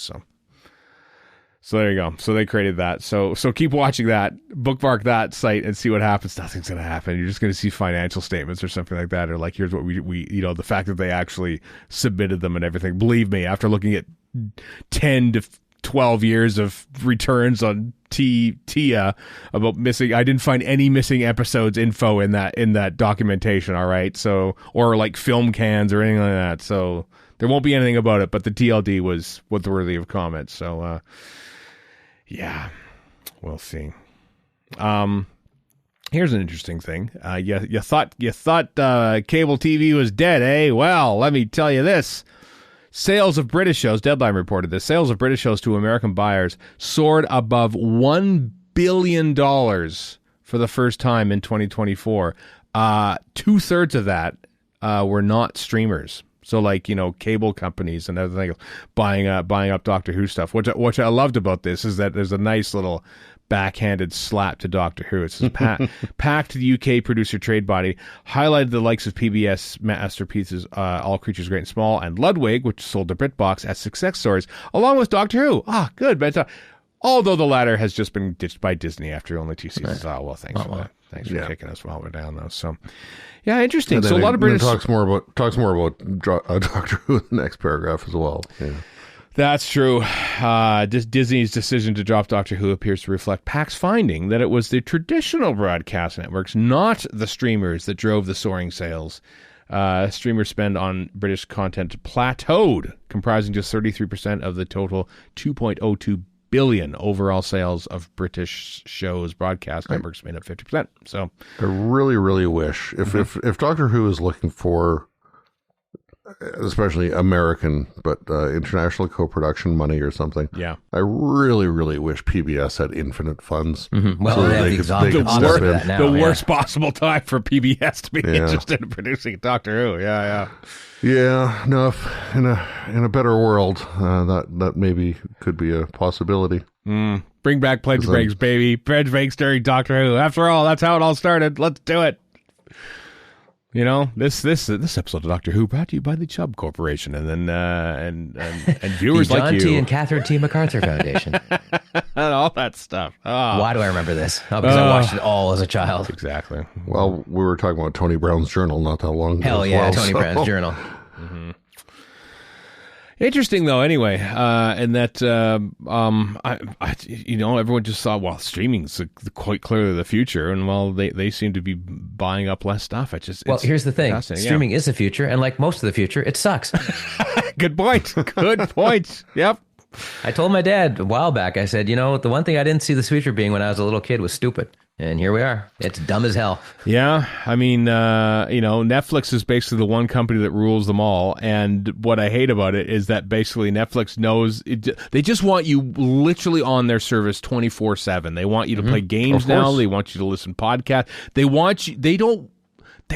So there you go. So they created that. So keep watching that. Bookmark that site and see what happens. Nothing's going to happen. You're just going to see financial statements or something like that. Or like, here's what we the fact that they actually submitted them and everything. Believe me, after looking at 10 to 12 years of returns on Tia about missing, I didn't find any missing episodes info in that documentation. All right. So, or like film cans or anything like that. So there won't be anything about it, but the TLD was worthy of comment. So, yeah, we'll see. Here's an interesting thing. You thought cable TV was dead, eh? Well, let me tell you this. Sales of British shows, Deadline reported this, sales of British shows to American buyers soared above $1 billion for the first time in 2024. 2/3 of that were not streamers. So like, cable companies and everything buying up Doctor Who stuff. What I loved about this is that there's a nice little backhanded slap to Doctor Who. It says, packed the UK producer trade body, highlighted the likes of PBS masterpieces, All Creatures Great and Small, and Ludwig, which sold to BritBox as success stories, along with Doctor Who. Good. But although the latter has just been ditched by Disney after only 2 seasons. Oh, well, thanks for that. Thanks for kicking us while we're down, though. So, yeah, interesting. So a lot of British talks more about Doctor Who in the next paragraph as well. Yeah. That's true. Disney's decision to drop Doctor Who appears to reflect PAC's finding that it was the traditional broadcast networks, not the streamers, that drove the soaring sales. Streamer spend on British content plateaued, comprising just 33% of the total 2.02 billion overall sales of British shows. Broadcast networks made up 50%. So I really, really wish if Doctor Who is looking for, especially American, but international co-production money or something. Yeah, I really, really wish PBS had infinite funds. Mm-hmm. Well, so the worst possible time for PBS to be interested in producing Doctor Who. Yeah. No, in a better world, that maybe could be a possibility. Bring back Pledge Breaks, baby. Pledge Breaks during Doctor Who. After all, that's how it all started. Let's do it. You know, this episode of Doctor Who brought to you by the Chubb Corporation, and then and viewers the John like you, T. and Catherine T. MacArthur Foundation, and all that stuff. Oh. Why do I remember this? Oh, because I watched it all as a child. Exactly. Well, we were talking about Tony Brown's journal not that long ago. Hell yeah, Tony Brown's journal. Interesting though. Anyway, and that everyone just saw streaming's quite clearly the future, and they seem to be buying up less stuff. Here's the thing: streaming is the future, and like most of the future, it sucks. Good point. Good point. Yep. I told my dad a while back. I said, the one thing I didn't see the future being when I was a little kid was stupid. And here we are. It's dumb as hell. Yeah. I mean, Netflix is basically the one company that rules them all. And what I hate about it is that basically Netflix knows they just want you literally on their service 24/7. They want you to play games now. They want you to listen to podcasts. They want you. They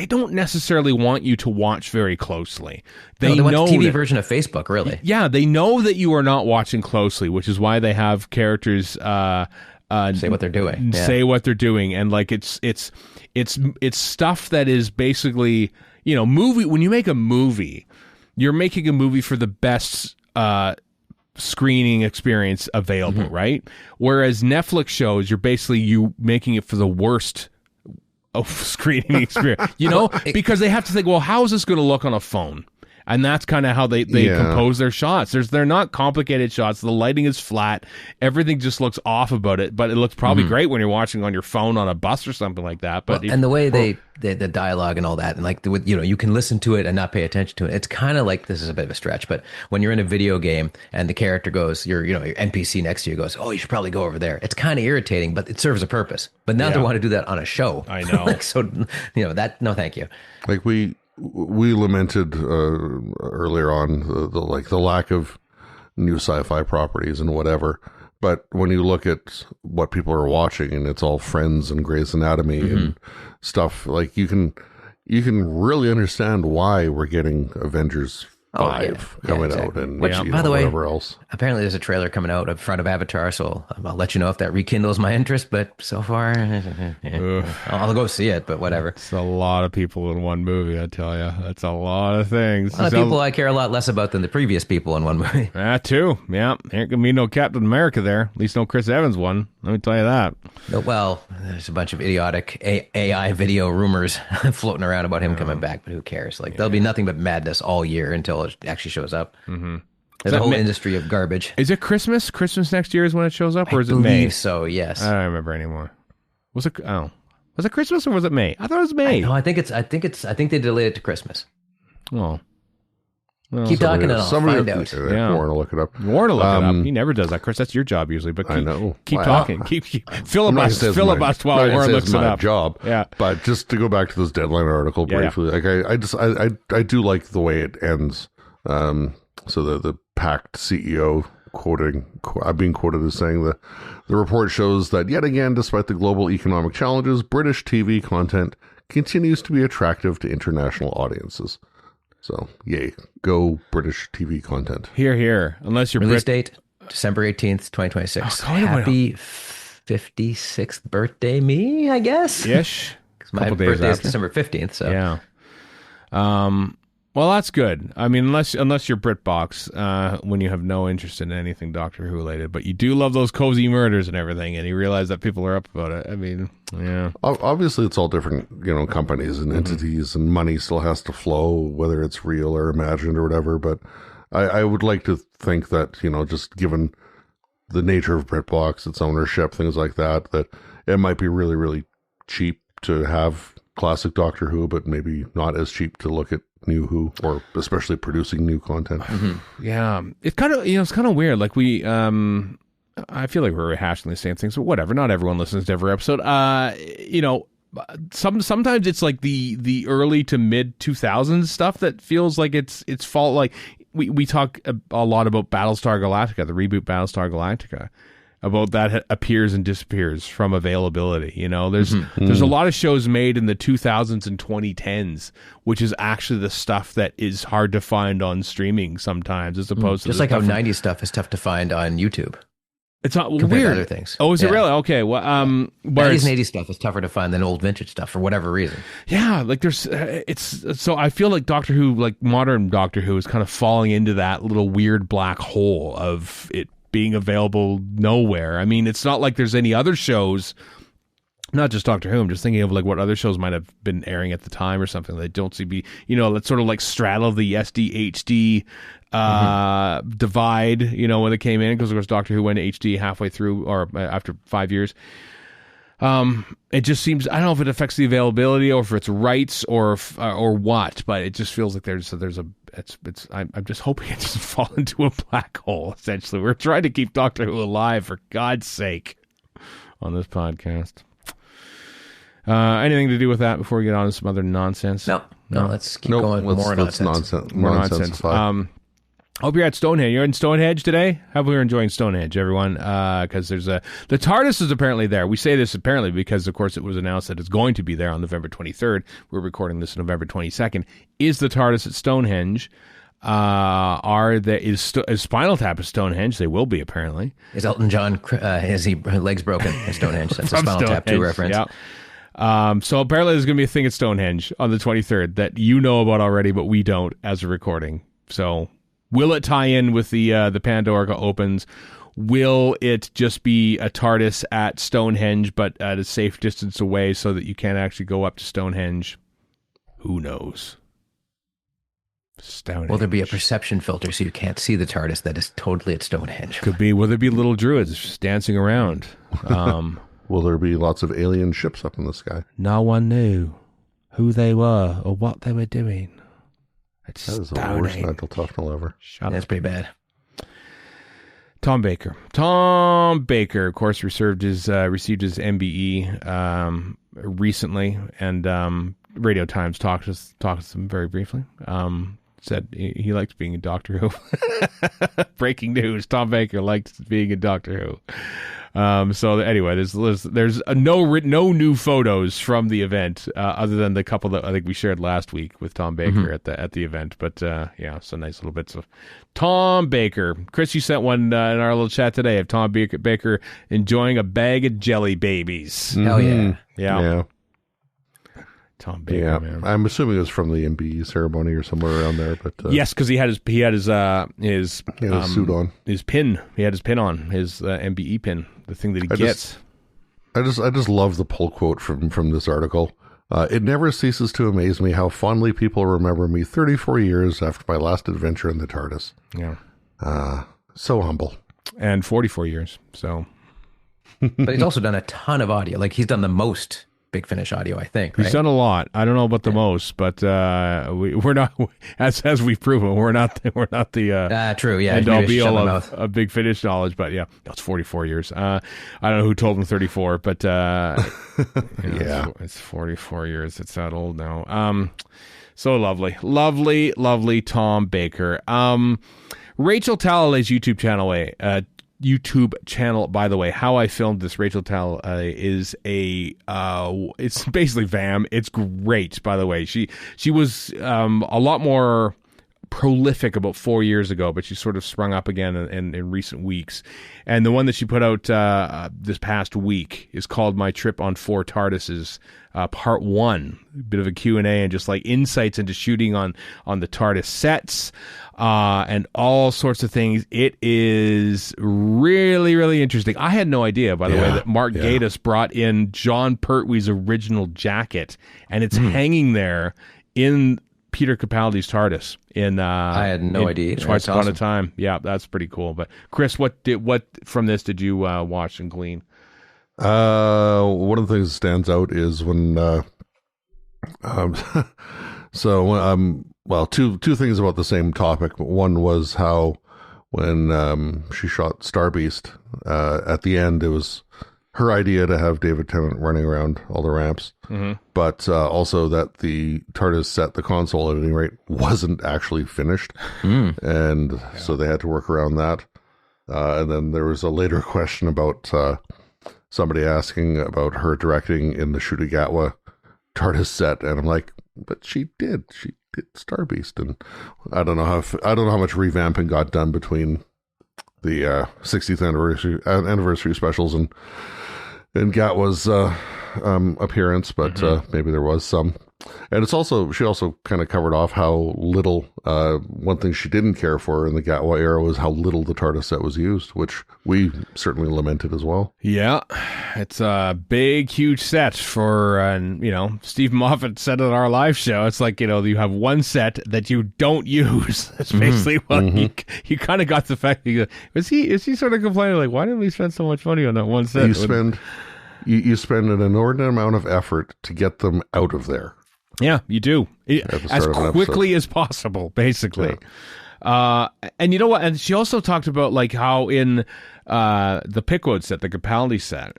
don't necessarily want you to watch very closely. They want the TV version of Facebook, really. Yeah. They know that you are not watching closely, which is why they have characters, say what they're doing. Yeah. Say what they're doing, and like it's stuff that is basically movie. When you make a movie, you're making a movie for the best screening experience available, right? Whereas Netflix shows, you're basically making it for the worst screening experience. Because they have to think, well, how is this going to look on a phone? And that's kind of how they compose their shots. They're not complicated shots. The lighting is flat. Everything just looks off about it, but it looks probably great when you're watching on your phone on a bus or something like that. But and the way the dialogue and all that, and like you can listen to it and not pay attention to it. It's kind of like, this is a bit of a stretch, but when you're in a video game and the character goes, your NPC next to you goes, oh, you should probably go over there. It's kind of irritating, but it serves a purpose. But now they want to do that on a show. I know. No, thank you. Like we lamented earlier on the lack of new sci-fi properties and whatever, but when you look at what people are watching, and it's all Friends and Grey's Anatomy and stuff, like you can really understand why we're getting Avengers 5 coming out, and by the way, whatever else. Apparently there's a trailer coming out in front of Avatar, so I'll let you know if that rekindles my interest, but so far I'll go see it, but whatever. It's a lot of people in one movie, I tell you. That's a lot of things. A lot of people I care a lot less about than the previous people in one movie. That too, yeah. Ain't gonna be no Captain America there, at least no Chris Evans one, let me tell you that. Well, there's a bunch of idiotic AI video rumors floating around about him coming back, but who cares? Like, there'll be nothing but madness all year until it actually shows up. There's a whole industry of garbage. Is it Christmas? Christmas next year is when it shows up, or is it May? I believe so, yes. I don't remember anymore. Was it Christmas or was it May? I thought it was May. No, I think they delayed it to Christmas. Oh. Well, keep talking and I'll find out. Warren will look it up. Warren will look it up. He never does that, Chris. That's your job usually. But I know. Keep talking. Keep filibuster while Warren looks it up. Job. Yeah. But just to go back to this Deadline article briefly, like I do like the way it ends. So the PACT CEO being quoted as saying the report shows that yet again, despite the global economic challenges, British TV content continues to be attractive to international audiences. So, yay. Go British TV content. Hear, hear. Unless you're Release date, December 18th, 2026. Happy 56th birthday me, I guess? Ish. My birthday is December 15th, so. Yeah. Well, that's good. I mean, unless you're BritBox, when you have no interest in anything Doctor Who related, but you do love those cozy murders and everything, and you realize that people are up about it. I mean, yeah. Obviously, it's all different, companies and entities, and money still has to flow, whether it's real or imagined or whatever. But I would like to think that, just given the nature of BritBox, its ownership, things like that, that it might be really, really cheap to have classic Doctor Who, but maybe not as cheap to look at new Who, or especially producing new content. Yeah, it's kind of it's kind of weird. Like I feel like we're rehashing the same things, but whatever. Not everyone listens to every episode. Sometimes it's like the early to mid 2000s stuff that feels like it's fault. Like we talk a lot about Battlestar Galactica, the reboot Battlestar Galactica. About that appears and disappears from availability. There's a lot of shows made in the 2000s and 2010s, which is actually the stuff that is hard to find on streaming sometimes, as opposed to just like how 90s stuff is tough to find on YouTube. It's not compared weird. to other things. Oh, is it really? Okay. Well, 90s and 80s stuff is tougher to find than old vintage stuff for whatever reason. Yeah, like there's, it's so I feel like Doctor Who, like modern Doctor Who, is kind of falling into that little weird black hole of it being available nowhere. I mean, it's not like there's any other shows. Not just Doctor Who. I'm just thinking of like what other shows might have been airing at the time or something that don't seem to be, let's sort of like straddle the SD HD divide, when it came in, because of course Doctor Who went HD halfway through or after 5 years. It just seems, I don't know if it affects the availability or if it's rights or what, but it just feels like I'm just hoping it doesn't fall into a black hole. Essentially, we're trying to keep Doctor Who alive, for God's sake, on this podcast. Anything to do with that before we get on to some other nonsense? No, let's keep going. More nonsense. More nonsense. Hope you're at Stonehenge. You're in Stonehenge today? Hope you're enjoying Stonehenge, everyone, because the TARDIS is apparently there. We say this apparently because, of course, it was announced that it's going to be there on November 23rd. We're recording this on November 22nd. Is the TARDIS at Stonehenge? Is Spinal Tap at Stonehenge? They will be, apparently. Is Elton John, his legs broken at Stonehenge? That's a Spinal Tap 2 reference. Yeah. So apparently there's going to be a thing at Stonehenge on the 23rd that you know about already, but we don't as a recording. So will it tie in with the Pandora opens? Will it just be a TARDIS at Stonehenge, but at a safe distance away so that you can't actually go up to Stonehenge? Who knows? Stonehenge. Will there be a perception filter so you can't see the TARDIS that is totally at Stonehenge? Could be. Will there be little druids just dancing around? Will there be lots of alien ships up in the sky? No one knew who they were or what they were doing. That is the worst Nigel Tufnell ever. That's pretty bad. Tom Baker, of course, received his MBE recently, and Radio Times talked to him very briefly. Said he liked being in Doctor Who. Breaking news: Tom Baker liked being in Doctor Who. So anyway, there's no new photos from the event other than the couple that I think we shared last week with Tom Baker at the event. But so nice little bits of Tom Baker. Chris, you sent one in our little chat today of Tom Baker enjoying a bag of jelly babies. Hell yeah. Yeah. Tom Baker, man. I'm assuming it was from the MBE ceremony or somewhere around there. But yes, because he had his suit on, his pin. He had his pin on, his MBE pin, the thing that he gets. I just love the pull quote from this article. It never ceases to amaze me how fondly people remember me 34 years after my last adventure in the TARDIS. Yeah, so humble. And 44 years. So, but he's also done a ton of audio. Like he's done the most Big Finish audio, I think. Right? He's done a lot. I don't know about the most, but we're not, as we've proven, we're not the true. Yeah, end all be all of Big Finish knowledge. But yeah, it's 44 years. I don't know who told him 34, but it's 44 years. It's that old now. So lovely Tom Baker. Rachel Talalay's YouTube channel, by the way, how I filmed this Rachel Talalay is it's basically VAM. It's great, by the way. She was a lot more prolific about 4 years ago, but she sort of sprung up again in recent weeks. And the one that she put out this past week is called My Trip on 4 TARDISes, Part 1. A bit of a Q&A and just like insights into shooting on the TARDIS sets and all sorts of things. It is really, really interesting. I had no idea, by the way, that Mark Gatiss brought in John Pertwee's original jacket, and it's hanging there in Peter Capaldi's TARDIS I had no idea. Twice Upon a Time. Yeah, that's pretty cool. But Chris, what from this did you watch and glean? One of the things that stands out is when two things about the same topic. One was how when she shot Star Beast at the end, it was her idea to have David Tennant running around all the ramps, but also that the TARDIS set, the console at any rate, wasn't actually finished, and so they had to work around that. And then there was a later question about somebody asking about her directing in the Shutigatwa TARDIS set, and I'm like, but she did Star Beast, and I don't know how much revamping got done between the 60th anniversary specials and Gatwa's appearance, but maybe there was some. And she also kind of covered off how little, one thing she didn't care for in the Gatwa era was how little the TARDIS set was used, which we certainly lamented as well. Yeah, it's a big, huge set for, Steve Moffat said at our live show, it's like, you have one set that you don't use. That's basically you kind of got the fact, is he sort of complaining, like, why didn't we spend so much money on that one set? You spend an inordinate amount of effort to get them out of there. Yeah, you do. As quickly as possible, basically. Yeah. And you know what? And she also talked about like how in the Pickwood set, the Capaldi set,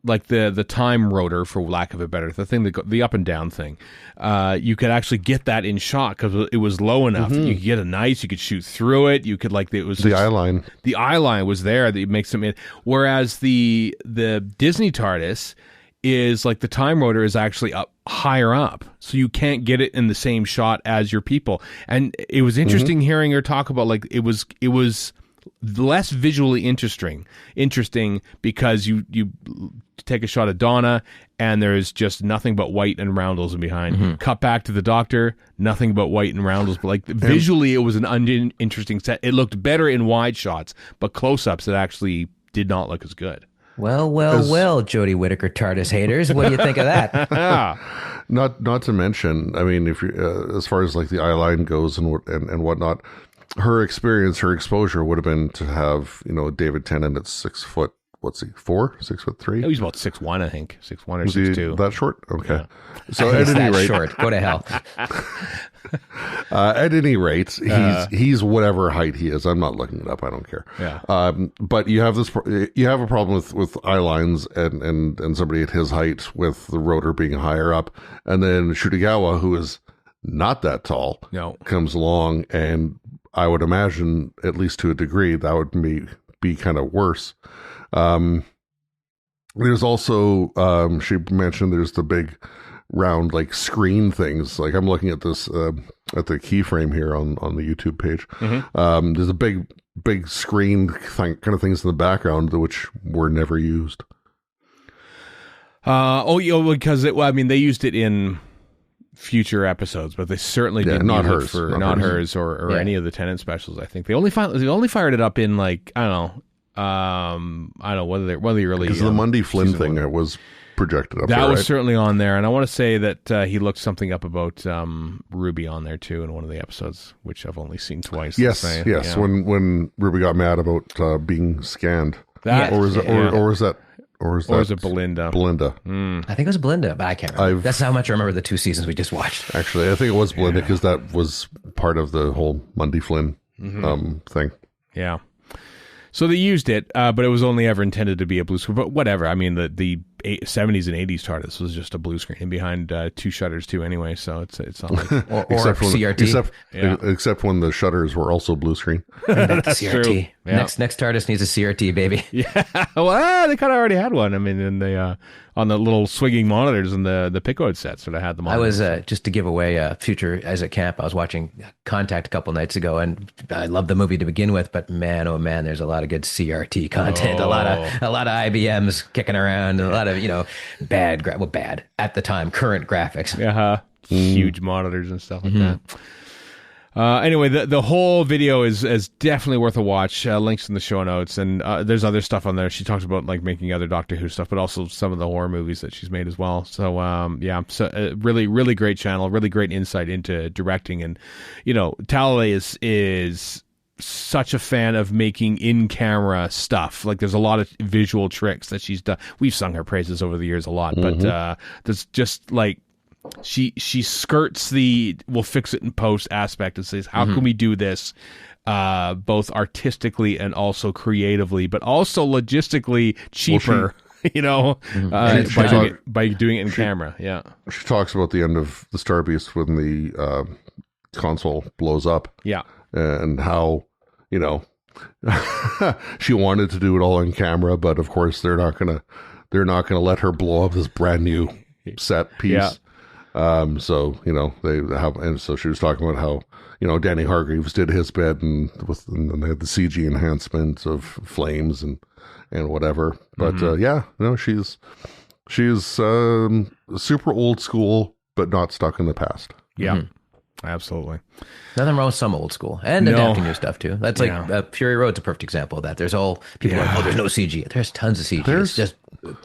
like the time rotor, for lack of a better, the up and down thing, you could actually get that in shot because it was low enough that you could get a nice, you could shoot through it, you could it was the eye line. The eye line was there that makes them in. Whereas the Disney TARDIS is like the time rotor is actually up higher up, so you can't get it in the same shot as your people. And it was interesting hearing her talk about like it was less visually interesting because you take a shot of Donna and there's just nothing but white and roundels in behind. Cut back to the Doctor, nothing but white and roundels. But like visually, it was an uninteresting set. It looked better in wide shots, but close-ups it actually did not look as good. Well, Jodie Whittaker TARDIS haters, what do you think of that? Not to mention, I mean, if you as far as like the eye line goes and whatnot, her exposure would have been to have David Tennant at 6 foot. What's he? 4? 6'3"? He's about 6'1", I think. 6'1" or 6'2". That short? Okay. Yeah. So at any rate, short. Go to hell. At any rate, he's whatever height he is. I'm not looking it up. I don't care. Yeah. But you have a problem with eye lines and somebody at his height with the rotor being higher up, and then Shudigawa, who is not that tall, comes along, and I would imagine, at least to a degree, that would be kind of worse. There's also she mentioned there's the big round like screen things. Like I'm looking at this at the keyframe here on the YouTube page. There's a big screen kind of things in the background which were never used. Because they used it in future epipisodes, but they certainly didn't not use hers, it for not hers or any of the Tennant specials. I think they only fired it up in like I don't know whether the early because the Mundy Flynn thing that was projected up. That there, was right? certainly on there, and I want to say that he looked something up about Ruby on there too in one of the episodes, which I've only seen twice. Yes. Yeah. When Ruby got mad about being scanned, or was it Belinda? Belinda. I think it was Belinda, but I can't remember. That's how much I remember the 2 seasons we just watched. Actually, I think it was Belinda because that was part of the whole Mundy Flynn thing. Yeah. So they used it, but it was only ever intended to be a blue screen. But whatever. I mean, the 70s and 80s TARDIS was just a blue screen behind 2 shutters too anyway, so it's not like... or CRT. Except when the shutters were also blue screen. CRT. Yeah. Next TARDIS needs a CRT, baby. Yeah, well, they kind of already had one. I mean, in the on the little swinging monitors in the Pickwood sets that I had them on. I was, just to give away future as a camp, I was watching Contact a couple nights ago, and I loved the movie to begin with, but man, oh man, there's a lot of good CRT content, a lot of IBMs kicking around, and a lot of, bad at the time, current graphics. Huge monitors and stuff like that. Anyway, the whole video is definitely worth a watch. Links in the show notes, and there's other stuff on there. She talks about like making other Doctor Who stuff, but also some of the horror movies that she's made as well. So really, really great channel, really great insight into directing, and Talalay is such a fan of making in-camera stuff. Like there's a lot of visual tricks that she's done. We've sung her praises over the years a lot, but there's just like. She skirts the we'll fix it in post aspect and says, how can we do this both artistically and also creatively, but also logistically cheaper, by doing it in camera. Yeah. She talks about the end of the Star Beast when the console blows up. Yeah. And how, she wanted to do it all in camera, but of course they're not gonna let her blow up this brand new set piece. Yeah. So they have, and so she was talking about how Danny Hargreaves did his bit, and they had the CG enhancement of flames and whatever. But she's super old school, but not stuck in the past. Yeah. Absolutely. Nothing wrong with some old school and adapting new stuff too. That's like Fury Road's a perfect example of that. There's all people like, there's no CG. There's tons of CG. It's just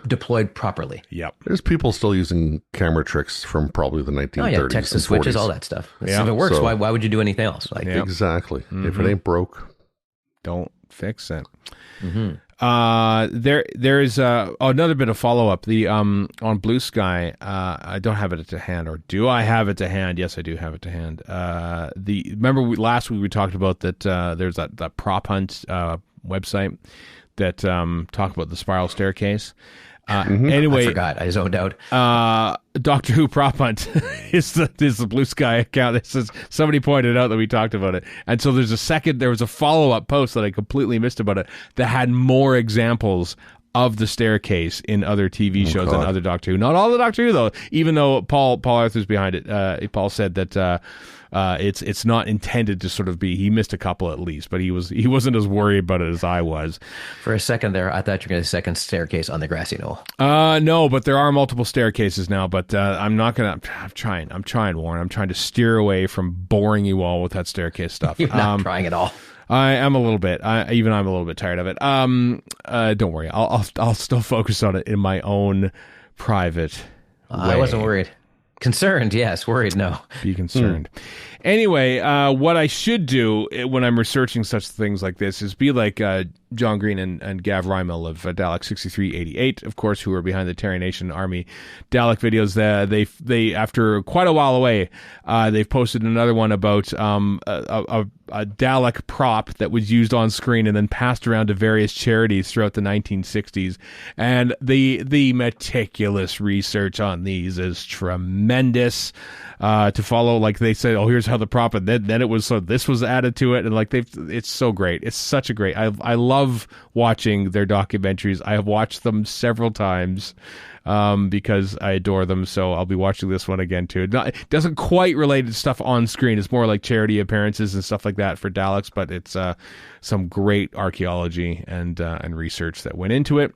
deployed properly. Yep. There's people still using camera tricks from probably the 1930s. Oh yeah, Texas switches, all that stuff. If it works, why would you do anything else? Like exactly. If it ain't broke, don't fix it. There is another bit of follow up. The on Blue Sky, I don't have it to hand, or do I have it to hand? Yes, I do have it to hand. Remember last week we talked about that. There's that prop hunt website that talked about the spiral staircase. Anyway, I forgot. I zoned out. Doctor Who Prop Hunt is the Blue Sky account. It says somebody pointed out that we talked about it, and so there was a follow up post that I completely missed about it that had more examples of the staircase in other TV shows and other Doctor Who. Not all the Doctor Who though. Even though Paul Arthur's behind it, Paul said that it's not intended to sort of be. He missed a couple at least, but he wasn't as worried about it as I was. For a second there, I thought you were going to second staircase on the grassy knoll. No, but there are multiple staircases now. But I'm not gonna. I'm trying, Warren. I'm trying to steer away from boring you all with that staircase stuff. You're not trying at all. I am a little bit. I'm a little bit tired of it. Don't worry. I'll still focus on it in my own private way. I wasn't worried. Concerned, yes. Worried, no. Be concerned. Anyway, what I should do when I'm researching such things like this is be like John Green and Gav Rymel of Dalek 6388, of course, who are behind the Terry Nation Army Dalek videos. They after quite a while away, they've posted another one about a Dalek prop that was used on screen and then passed around to various charities throughout the 1960s. And the meticulous research on these is tremendous. To follow, like they said, oh, here's how the prop, and then it was, so this was added to it, and like it's so great. It's such a great. I love watching their documentaries. I have watched them several times because I adore them. So I'll be watching this one again too. It doesn't quite relate to stuff on screen. It's more like charity appearances and stuff like that for Daleks, but it's some great archaeology and research that went into it.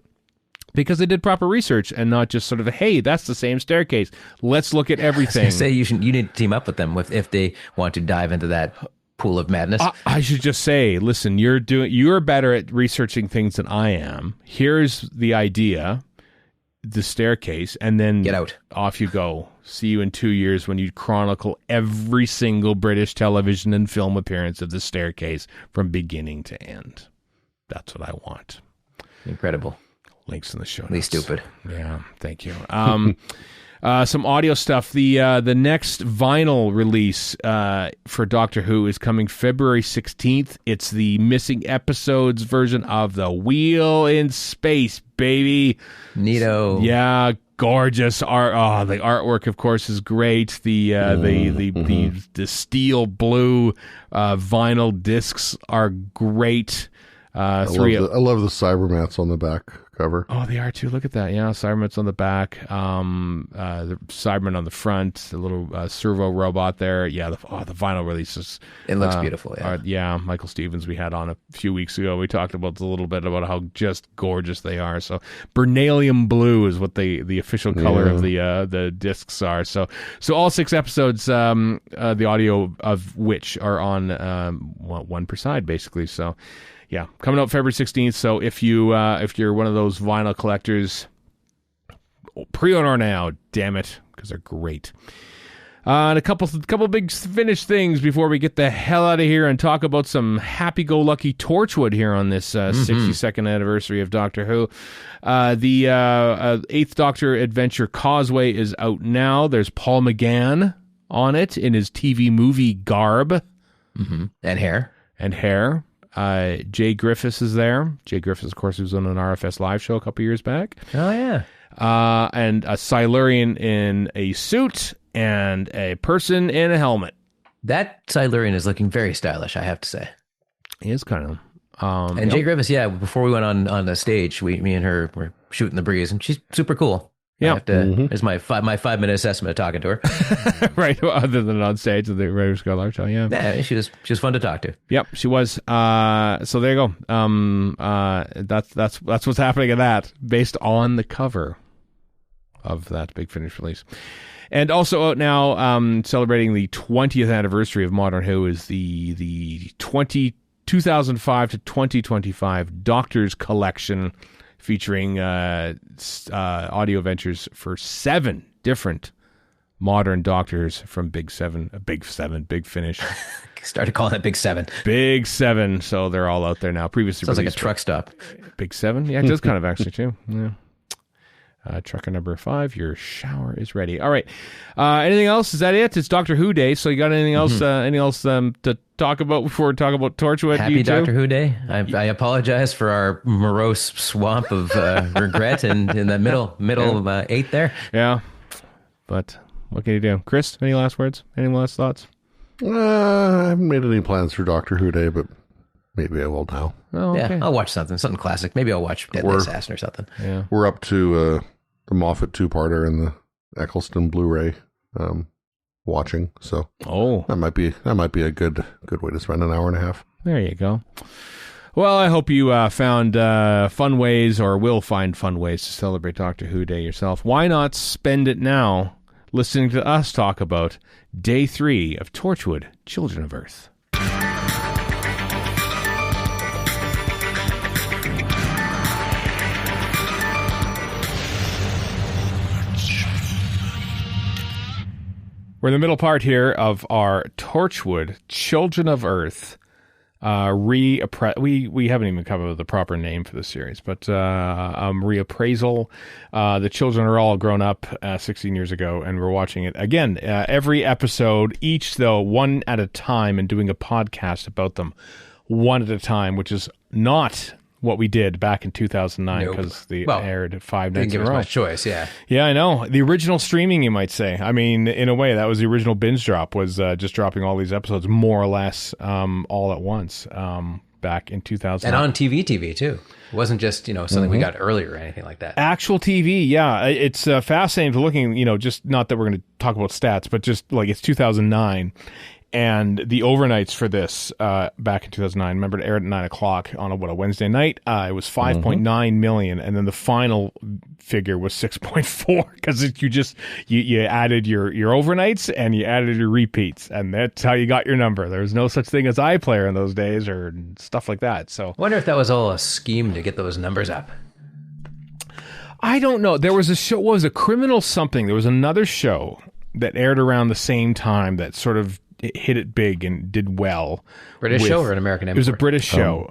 Because they did proper research and not just sort of, hey, that's the same staircase. Let's look at everything. I was gonna say you need to team up with them if they want to dive into that pool of madness. I should just say, listen, you're better at researching things than I am. Here's the idea, the staircase, and then get out. Off you go. See you in 2 years when you chronicle every single British television and film appearance of the staircase from beginning to end. That's what I want. Incredible. Links in the show notes. Really stupid. Yeah, thank you. Some audio stuff. The next vinyl release for Doctor Who is coming February 16th. It's the missing episodes version of The Wheel in Space, baby. Neato. Yeah, gorgeous art. Oh, the artwork, of course, is great. The steel blue vinyl discs are great. I love the Cybermats on the back cover. Oh, they are too. Look at that. Yeah, Cyberman's on the back. The Cyberman on the front. The little servo robot there. Yeah. The vinyl releases. It looks beautiful. Yeah. Michael Stevens we had on a few weeks ago. We talked about a little bit about how just gorgeous they are. So Bernalium blue is what the official color of the discs are. So all 6 episodes, the audio of which are on one per side basically. So. Yeah, coming out February 16th. So if you're one of those vinyl collectors, pre-order now. Damn it, because they're great. And a couple big finished things before we get the hell out of here and talk about some happy-go-lucky Torchwood here on this 62nd anniversary of Doctor Who. The 8th Doctor adventure Causeway is out now. There's Paul McGann on it in his TV movie garb. Mm-hmm. And hair. Jay Griffiths is there. Jay Griffiths, of course, was on an RFS live show a couple years back. Oh, yeah. And a Silurian in a suit and a person in a helmet. That Silurian is looking very stylish, I have to say. He is kind of. And Jay Griffiths, before we went on the stage, me and her were shooting the breeze, and she's super cool. I have to. Here's my 5-minute assessment of talking to her. Right. Well, other than on stage at the Writers Guild show, yeah. Yeah, she was fun to talk to. Yep, she was. So there you go. That's what's happening in that, based on the cover of that Big Finish release. And also out now, celebrating the 20th anniversary of Modern Who is the 2005 to 2025 Doctors Collection, featuring audio ventures for 7 different modern Doctors from Big Finish. Started calling it Big 7. Big 7. So they're all out there now. Previously sounds like a truck stop. Big 7? Yeah, it does kind of actually too. Yeah. Trucker number 5, your shower is ready. All right. Anything else? Is that it? It's Doctor Who Day. So you got anything else? Anything else to talk about before we talk about Torchwood? Happy Doctor Who Day. I apologize for our morose swamp of regret and in the middle 8 there. Yeah. But what can you do? Chris, any last words? Any last thoughts? I haven't made any plans for Doctor Who Day, but maybe I will now. Oh, okay. Yeah, I'll watch something classic. Maybe I'll watch Deadly Assassin or something. Yeah. We're up to the Moffat 2-parter and the Eccleston Blu-ray watching, so that might be a good way to spend an hour and a half. There you go. Well, I hope you found fun ways, or will find fun ways, to celebrate Doctor Who Day yourself. Why not spend it now listening to us talk about Day 3 of Torchwood, Children of Earth. We're in the middle part here of our Torchwood, Children of Earth, we haven't even come up with the proper name for the series, but reappraisal. The children are all grown up 16 years ago, and we're watching it again. Every episode, each though, one at a time, and doing a podcast about them one at a time, which is not what we did back in 2009, because they aired 5 nights in a row. Didn't give us much choice, yeah. Yeah, I know. The original streaming, you might say. I mean, in a way, that was the original binge drop, was just dropping all these episodes more or less all at once back in 2000. And on TV too. It wasn't just, something we got earlier or anything like that. Actual TV, yeah. It's fascinating to looking, just not that we're going to talk about stats, but just like it's 2009. And the overnights for this back in 2009, remember, it aired at 9 o'clock on a Wednesday night. It was 5.9 million, and then the final figure was 6.4, because you added your overnights and you added your repeats, and that's how you got your number. There was no such thing as iPlayer in those days or stuff like that. So I wonder if that was all a scheme to get those numbers up. I don't know. There was a show, what was a Criminal Something? There was another show that aired around the same time that sort of hit it big and did well. British show or an American import? It was a British show.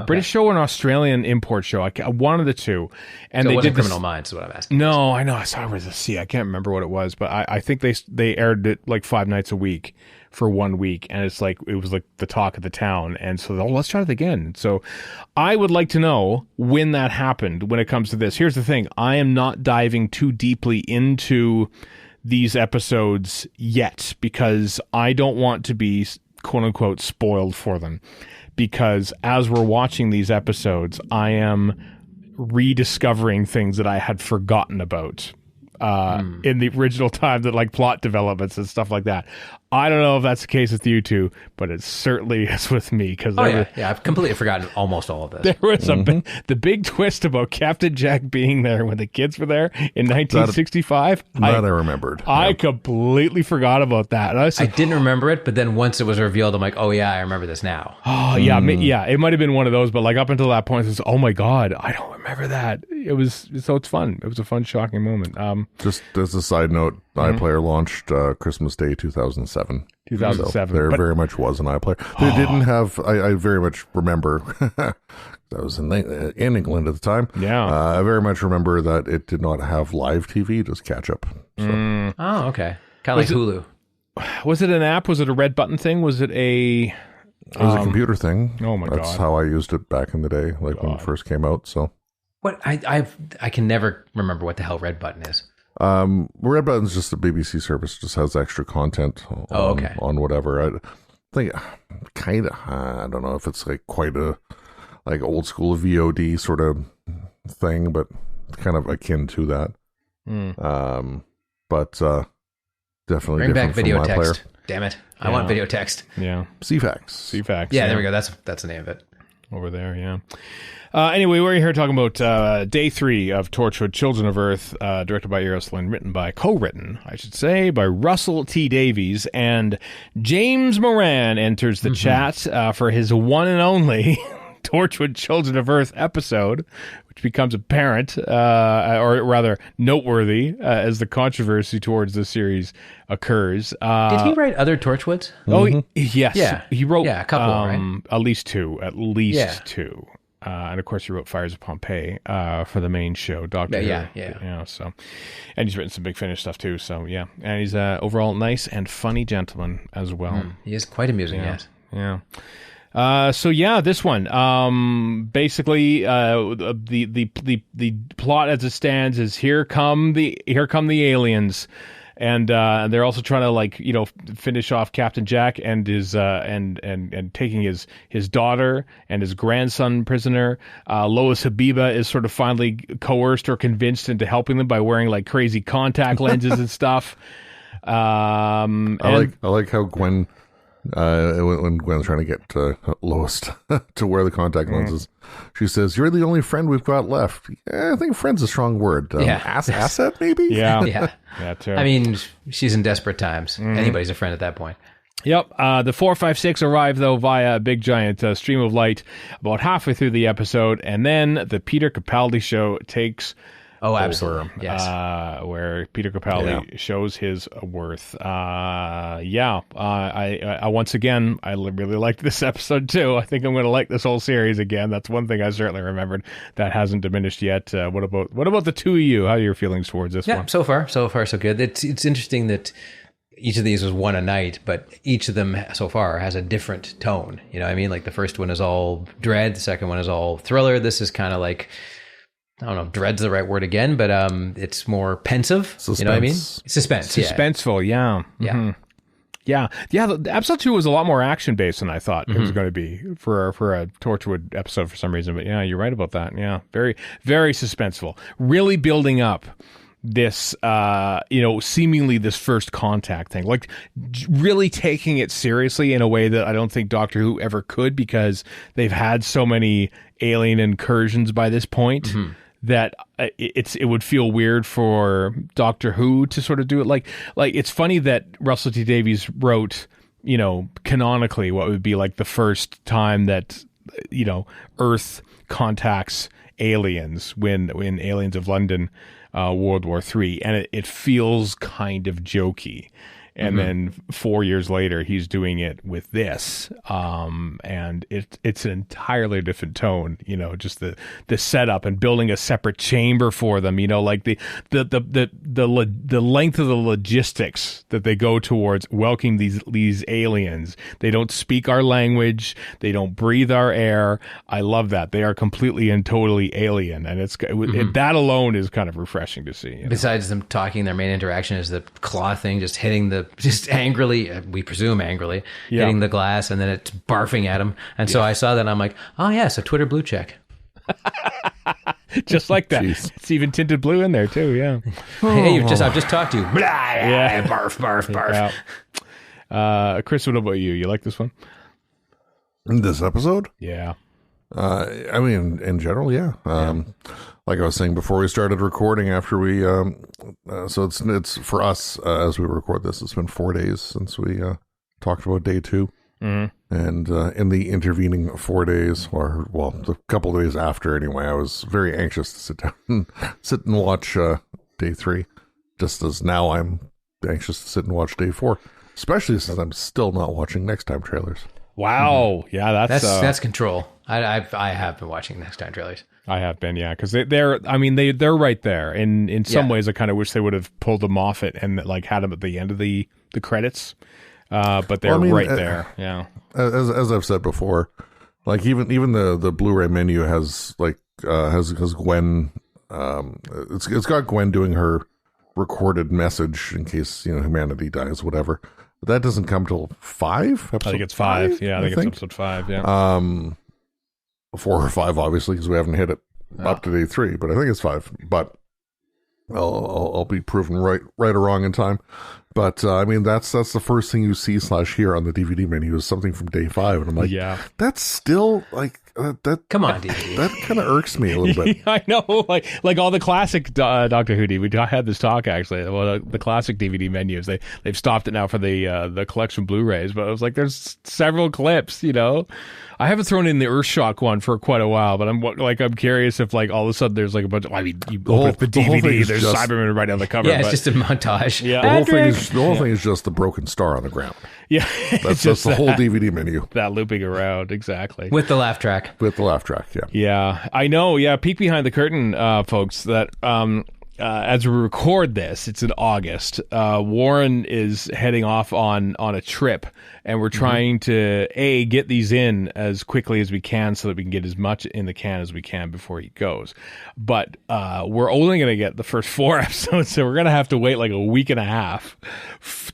British show or an Australian import show. One of the two. And so they it wasn't did Criminal Minds is what I'm asking. No, I know. I saw it was a C. I can't remember what it was, but I think they aired it like 5 nights a week for 1 week, and it was like the talk of the town. And so, let's try it again. So I would like to know when that happened when it comes to this. Here's the thing. I am not diving too deeply into these episodes yet, because I don't want to be quote unquote spoiled for them, because as we're watching these episodes, I am rediscovering things that I had forgotten about in the original time, that like plot developments and stuff like that. I don't know if that's the case with you two, but it certainly is with me, because I've completely forgotten almost all of this. There was the big twist about Captain Jack being there when the kids were there in 1965. I remembered. I completely forgot about that. And I didn't remember it, but then once it was revealed, I'm like, oh yeah, I remember this now. Oh yeah, yeah. It might have been one of those, but like up until that point, it's oh my god, I don't remember that. It's fun. It was a fun, shocking moment. Just as a side note, iPlayer launched Christmas Day 2007. 2007. So there very much was an iPlayer. They didn't have, I very much remember, I was in England at the time. Yeah. I very much remember that it did not have live TV, just catch up. So. Oh, okay. Kind of like Hulu. Was it an app? Was it a red button thing? Was it a... It was a computer thing. Oh my God. That's how I used it back in the day, like when it first came out. So what I can never remember what the hell red button is. Red Button's just a BBC service, just has extra content on whatever. I think kind of, I don't know if it's like quite a like old school VOD sort of thing, but kind of akin to that. But definitely Bring back different video from my text. player. Damn it. I want video text. Yeah. CFAX. Yeah, there we go. That's the name of it. Over there, yeah. Anyway, we're here talking about day 3 of Torchwood, Children of Earth, directed by Lynn, co-written, I should say, by Russell T. Davies, and James Moran enters the chat for his one and only Torchwood, Children of Earth episode, which becomes apparent, or rather noteworthy, as the controversy towards the series occurs. Did he write other Torchwoods? Oh, yes. Yeah. He wrote a couple, right? At least two. Two. And of course, he wrote Fires of Pompeii for the main show, Doctor Who. Yeah. So, and he's written some Big Finish stuff too. So yeah, and he's overall nice and funny gentleman as well. He is quite amusing. Yes. Yeah. So yeah, this one. Basically, the plot as it stands is here come the aliens. And they're also trying to finish off Captain Jack and his and taking his daughter and his grandson prisoner. Lois Habiba is sort of finally coerced or convinced into helping them by wearing crazy contact lenses and stuff. I like how Gwen. When Gwen's trying to get Lois to wear the contact lenses, she says, "You're the only friend we've got left." Yeah, I think "friend's" a strong word. Asset, maybe. Yeah, too. I mean, she's in desperate times. Anybody's a friend at that point. Yep. The 456 arrive though via a big giant stream of light about halfway through the episode, and then the Peter Capaldi show takes. Oh, absolutely. Yes. Where Peter Capaldi shows his worth. I once again, I really liked this episode too. I think I'm going to like this whole series again. That's one thing I certainly remembered that hasn't diminished yet. What about the two of you? How are your feelings towards this one? So far so good. It's interesting that each of these was one a night, but each of them so far has a different tone. You know what I mean? Like the first one is all dread. The second one is all thriller. This is kind of like, I don't know if dread's the right word again, but it's more pensive. Suspense. You know what I mean? Suspense. Suspenseful, yeah. Mm-hmm. Yeah. The episode 2 was a lot more action-based than I thought it was going to be for a Torchwood episode for some reason. But yeah, you're right about that. Yeah, very, very suspenseful. Really building up this, seemingly this first contact thing. Like, really taking it seriously in a way that I don't think Doctor Who ever could, because they've had so many alien incursions by this point. That it would feel weird for Doctor Who to sort of do it. Like it's funny that Russell T Davies wrote, canonically what would be like the first time that Earth contacts aliens when Aliens of London, World War III, and it feels kind of jokey. And then 4 years later, he's doing it with this, and it's an entirely different tone. Just the setup and building a separate chamber for them. Like the length of the logistics that they go towards welcoming these aliens. They don't speak our language. They don't breathe our air. I love that. They are completely and totally alien, and that alone is kind of refreshing to see. Besides them talking, their main interaction is the claw thing, just angrily, we presume angrily, hitting the glass, and then it's barfing at him. And so I saw that, and I'm like, oh yeah, so Twitter blue check. Just like that. Jeez. It's even tinted blue in there too. Yeah. Hey, I've just talked to you. Blah, yeah. Barf, barf, barf. Yeah. Chris, what about you? You like this one? This episode? Yeah. I mean, in general, yeah. Like I was saying before we started recording, after we, so it's for us, as we record this, it's been 4 days since we talked about day 2. And in the intervening 4 days, the couple of days after anyway, I was very anxious to sit and watch day 3, just as now I'm anxious to sit and watch day 4, especially since I'm still not watching next time trailers. Wow. Yeah, that's control. I have been watching next time trailers. I have been, yeah, because they're right there. In some ways, I kind of wish they would have pulled them off it and had them at the end of the credits. But they're right there. Yeah. As I've said before, even the Blu-ray menu has Gwen. It's got Gwen doing her recorded message in case humanity dies, whatever. But that doesn't come till 5. I think it's 5. Yeah, I think it's episode 5. Yeah. 4 or 5, obviously, because we haven't hit it up to day 3. But I think it's 5. But I'll be proven right or wrong in time. But I mean, that's the first thing you see / hear on the DVD menu is something from day 5, and I'm like, yeah, that's still like that. Come on, DVD. That kind of irks me a little bit. I know, like all the classic Doctor Who DVD. We had this talk actually. Well, the classic DVD menus, they've stopped it now for the collection Blu-rays. But I was like, there's several clips, you know. I haven't thrown in the Earthshock one for quite a while, but I'm curious if like all of a sudden there's like a bunch of, I mean, you open up the DVD, there's Cyberman right on the cover. Yeah, it's just a montage. Yeah, the whole thing is just the broken star on the ground. Yeah, that's the whole DVD menu. That looping around, exactly. With the laugh track. Yeah. Yeah, I know. Yeah, peek behind the curtain, folks, that as we record this, it's in August. Warren is heading off on a trip, and we're trying to get these in as quickly as we can so that we can get as much in the can as we can before he goes. But we're only going to get the first 4 episodes, so we're going to have to wait like a week and a half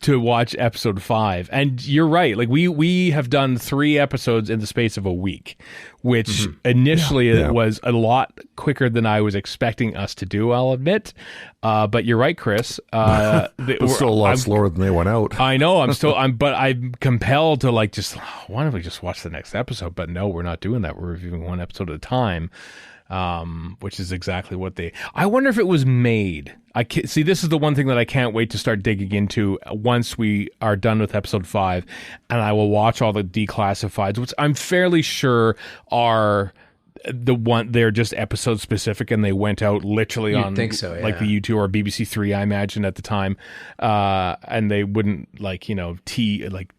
to watch episode 5. And you're right, like we have done 3 episodes in the space of a week, which initially was a lot quicker than I was expecting us to do, I'll admit. But you're right, Chris. It's still a lot slower than they went out. I know. But I'm compelled to like just, why don't we just watch the next episode? But no, we're not doing that. We're reviewing 1 episode at a time, which is exactly what I wonder if it was made. See, this is the one thing that I can't wait to start digging into once we are done with episode 5, and I will watch all the declassifieds, which I'm fairly sure are they're just episode specific, and they went out literally on think so, yeah. like the U2 or BBC 3, I imagine at the time, and they wouldn't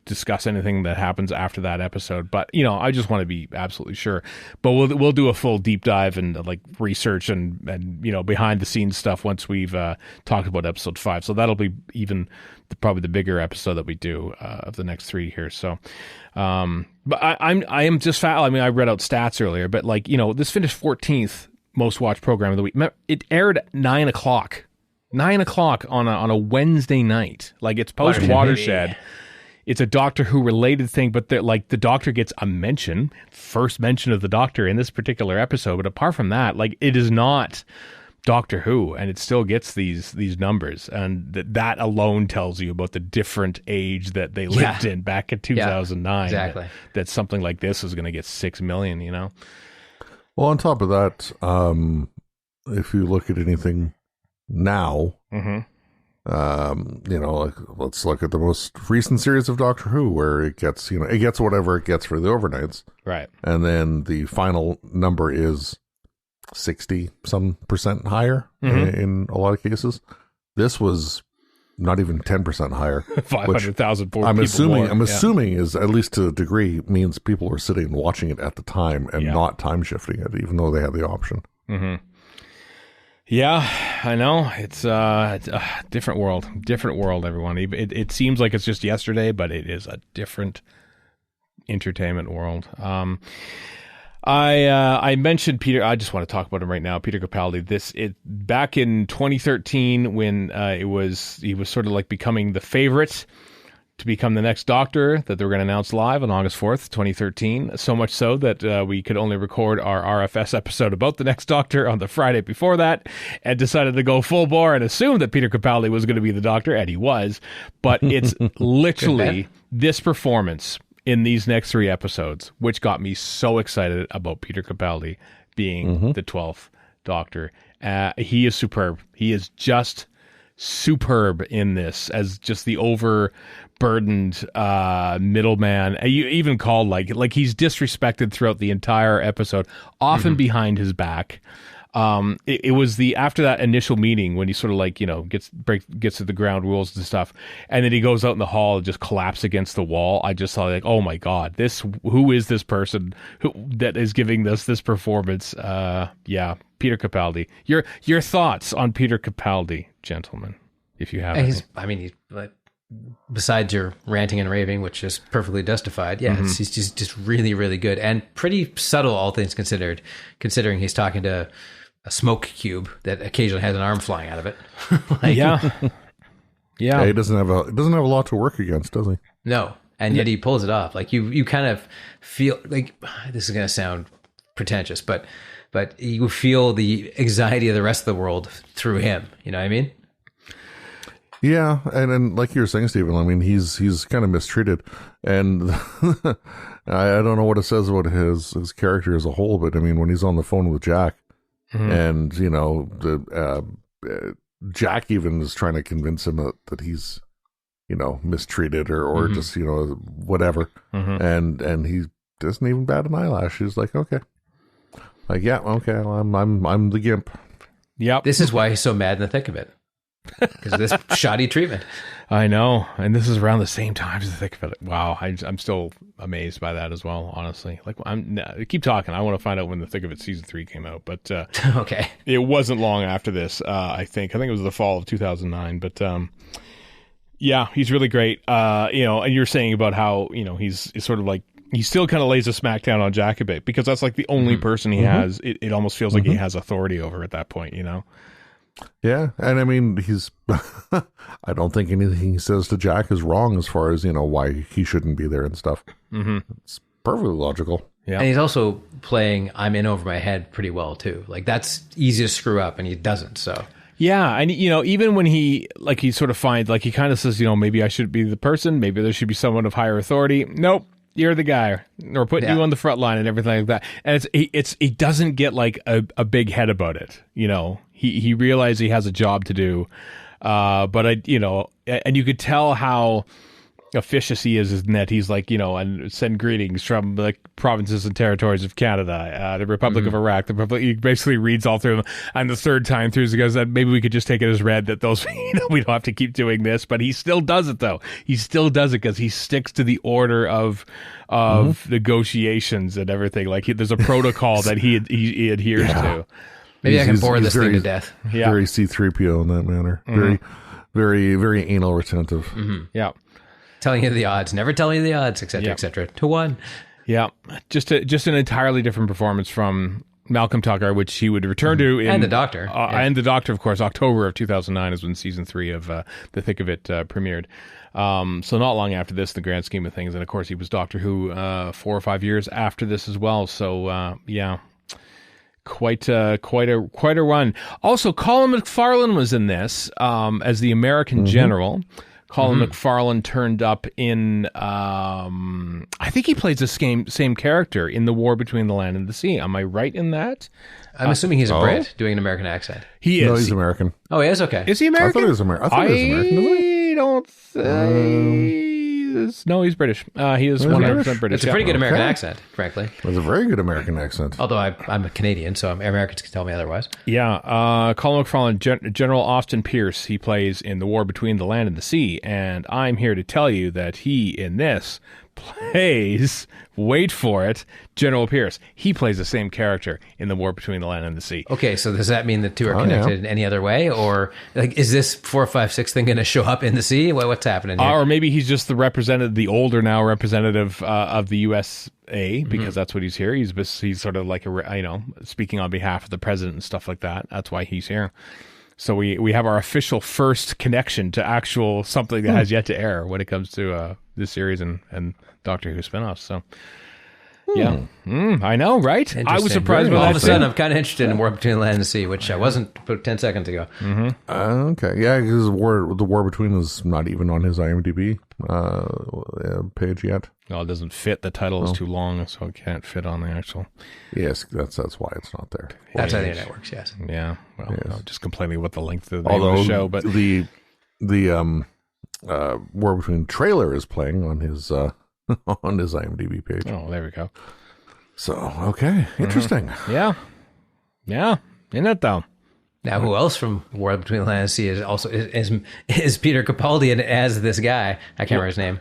discuss anything that happens after that episode. But I just want to be absolutely sure. But we'll do a full deep dive and like research and behind the scenes stuff once we've talked about episode 5. So that'll be even probably the bigger episode that we do of the next 3 here. So. But I am just I mean, I read out stats earlier, but like, this finished 14th most watched program of the week. It aired at 9 o'clock on a Wednesday night. Like, it's post Watershed. It's a Doctor Who related thing, but the Doctor gets a first mention of the Doctor in this particular episode. But apart from that, like, it is not Doctor Who, and it still gets these numbers, and that alone tells you about the different age that they lived in back in 2009. Exactly. That something like this is going to get 6 million. Well, on top of that, if you look at anything now, like, let's look at the most recent series of Doctor Who, where it gets whatever it gets for the overnights, right? And then the final number is 60% higher in a lot of cases. This was not even 10% higher. 500,000 I'm assuming is, at least to a degree, means people are sitting and watching it at the time and not time shifting it, even though they had the option. Yeah, I know. It's a different world, everyone. It seems like it's just yesterday, but it is a different entertainment world. I mentioned Peter. I just want to talk about him right now, Peter Capaldi. Back in 2013, when he was sort of like becoming the favorite to become the next Doctor that they were going to announce live on August 4th, 2013. So much so that we could only record our RFS episode about the next Doctor on the Friday before that, and decided to go full bore and assume that Peter Capaldi was going to be the Doctor, and he was. But it's literally this performance in these next 3 episodes, which got me so excited about Peter Capaldi being the 12th Doctor. He is superb. He is just superb in this as just the overburdened middleman. You even called like he's disrespected throughout the entire episode, often behind his back. It was after that initial meeting when he sort of like, gets to the ground rules and stuff, and then he goes out in the hall and just collapses against the wall. I just saw like, oh my God, who is this person that is giving this performance? Peter Capaldi. Your thoughts on Peter Capaldi, gentlemen, if you have any. He's like, besides your ranting and raving, which is perfectly justified, he's just really, really good and pretty subtle, all things considered, considering he's talking to a smoke cube that occasionally has an arm flying out of it. Yeah. He doesn't have a lot to work against, does he? No, and yet he pulls it off. Like you kind of feel like, this is going to sound pretentious, but but you feel the anxiety of the rest of the world through him. You know what I mean? Yeah, and like you were saying, Stephen, I mean, he's kind of mistreated, and I don't know what it says about his character as a whole, but I mean, when he's on the phone with Jack, and Jack even is trying to convince him that he's mistreated or just whatever, and he doesn't even bat an eyelash. He's like, okay, yeah, okay, well, I'm the gimp. Yep. This is why he's so mad in the thick of it. Because of this shoddy treatment. I know. And this is around the same time as the thick of it. Wow. I'm still amazed by that as well, honestly. Like, keep talking. I want to find out when the thick of it season 3 came out. But okay. It wasn't long after this, I think. I think it was the fall of 2009. But yeah, he's really great. And you're saying about how, he's sort of like, he still kind of lays a smackdown on Jack a bit because that's like the only person he has. It almost feels like he has authority over at that point, Yeah, and I mean, he's I don't think anything he says to Jack is wrong as far as, why he shouldn't be there and stuff. It's perfectly logical. Yeah. And he's also playing I'm in over my head pretty well, too. Like, that's easy to screw up, and he doesn't, so. Yeah, and, even when he sort of finds, he kind of says, maybe I should be the person, maybe there should be someone of higher authority. Nope. You're the guy, or putting you on the front line and everything like that. And he doesn't get a big head about it. He realizes he has a job to do. But and you could tell how officious he is in that he's and send greetings from the provinces and territories of Canada, the Republic of Iraq, the Republic. He basically reads all through them, and the third time through he goes, maybe we could just take it as read that those we don't have to keep doing this, but he still does it though. He still does it because he sticks to the order of negotiations and everything. There's a protocol that he adheres to. Maybe I can bore this thing to death. Yeah. Very C-3PO in that manner. Very, very, very anal retentive. Yeah. Telling you the odds, never telling you the odds, et cetera, to 1. Yeah, just an entirely different performance from Malcolm Tucker, which he would return to in... And the Doctor. And the Doctor, of course. October of 2009 is when season 3 of The Thick of It premiered. So not long after this, in the grand scheme of things. And, of course, he was Doctor Who 4 or 5 years after this as well. So, yeah... Quite a run. Also, Colin McFarlane was in this as the American general. Colin McFarlane turned up in, I think he plays the same character in The War Between the Land and the Sea. Am I right in that? I'm assuming he's a Brit doing an American accent. He is. No, he's American. Oh, he is? Okay. Is he American? I thought he was American. I don't think... No, he's British. He is 100% British. It's a pretty good American accent, frankly. It's a very good American accent. Although I'm a Canadian, so Americans can tell me otherwise. Yeah. Colin McFarlane, General Austin Pierce, he plays in The War Between the Land and the Sea. And I'm here to tell you that he, in this, plays, wait for it, General Pierce. He plays the same character in The War Between the Land and the Sea. Okay, so does that mean the two are connected in any other way? Or is this 456 thing going to show up in the sea? What's happening here? Or maybe he's just the older now representative of the USA, because that's what he's here. He's sort of like speaking on behalf of the president and stuff like that. That's why he's here. So we have our official first connection to actual something that has yet to air when it comes to this series and Doctor Who spinoffs. So yeah, I know, right? I was surprised by that. All of a sudden, I'm kind of interested in War Between the Land and the Sea, which I wasn't about 10 seconds ago. Okay, yeah, because the War Between is not even on his IMDb page yet. Well, it doesn't fit. The title is too long, so it can't fit on the actual. Yes, that's why it's not there. That's how the internet works. Yes. Yeah. Well, no, just complaining about the length of the show, but the War Between trailer is playing on his on his IMDb page. Oh, there we go. So okay, interesting. Yeah. Isn't it though? Now, who else from War Between the Land and the Sea is Peter Capaldi and as this guy? I can't remember his name.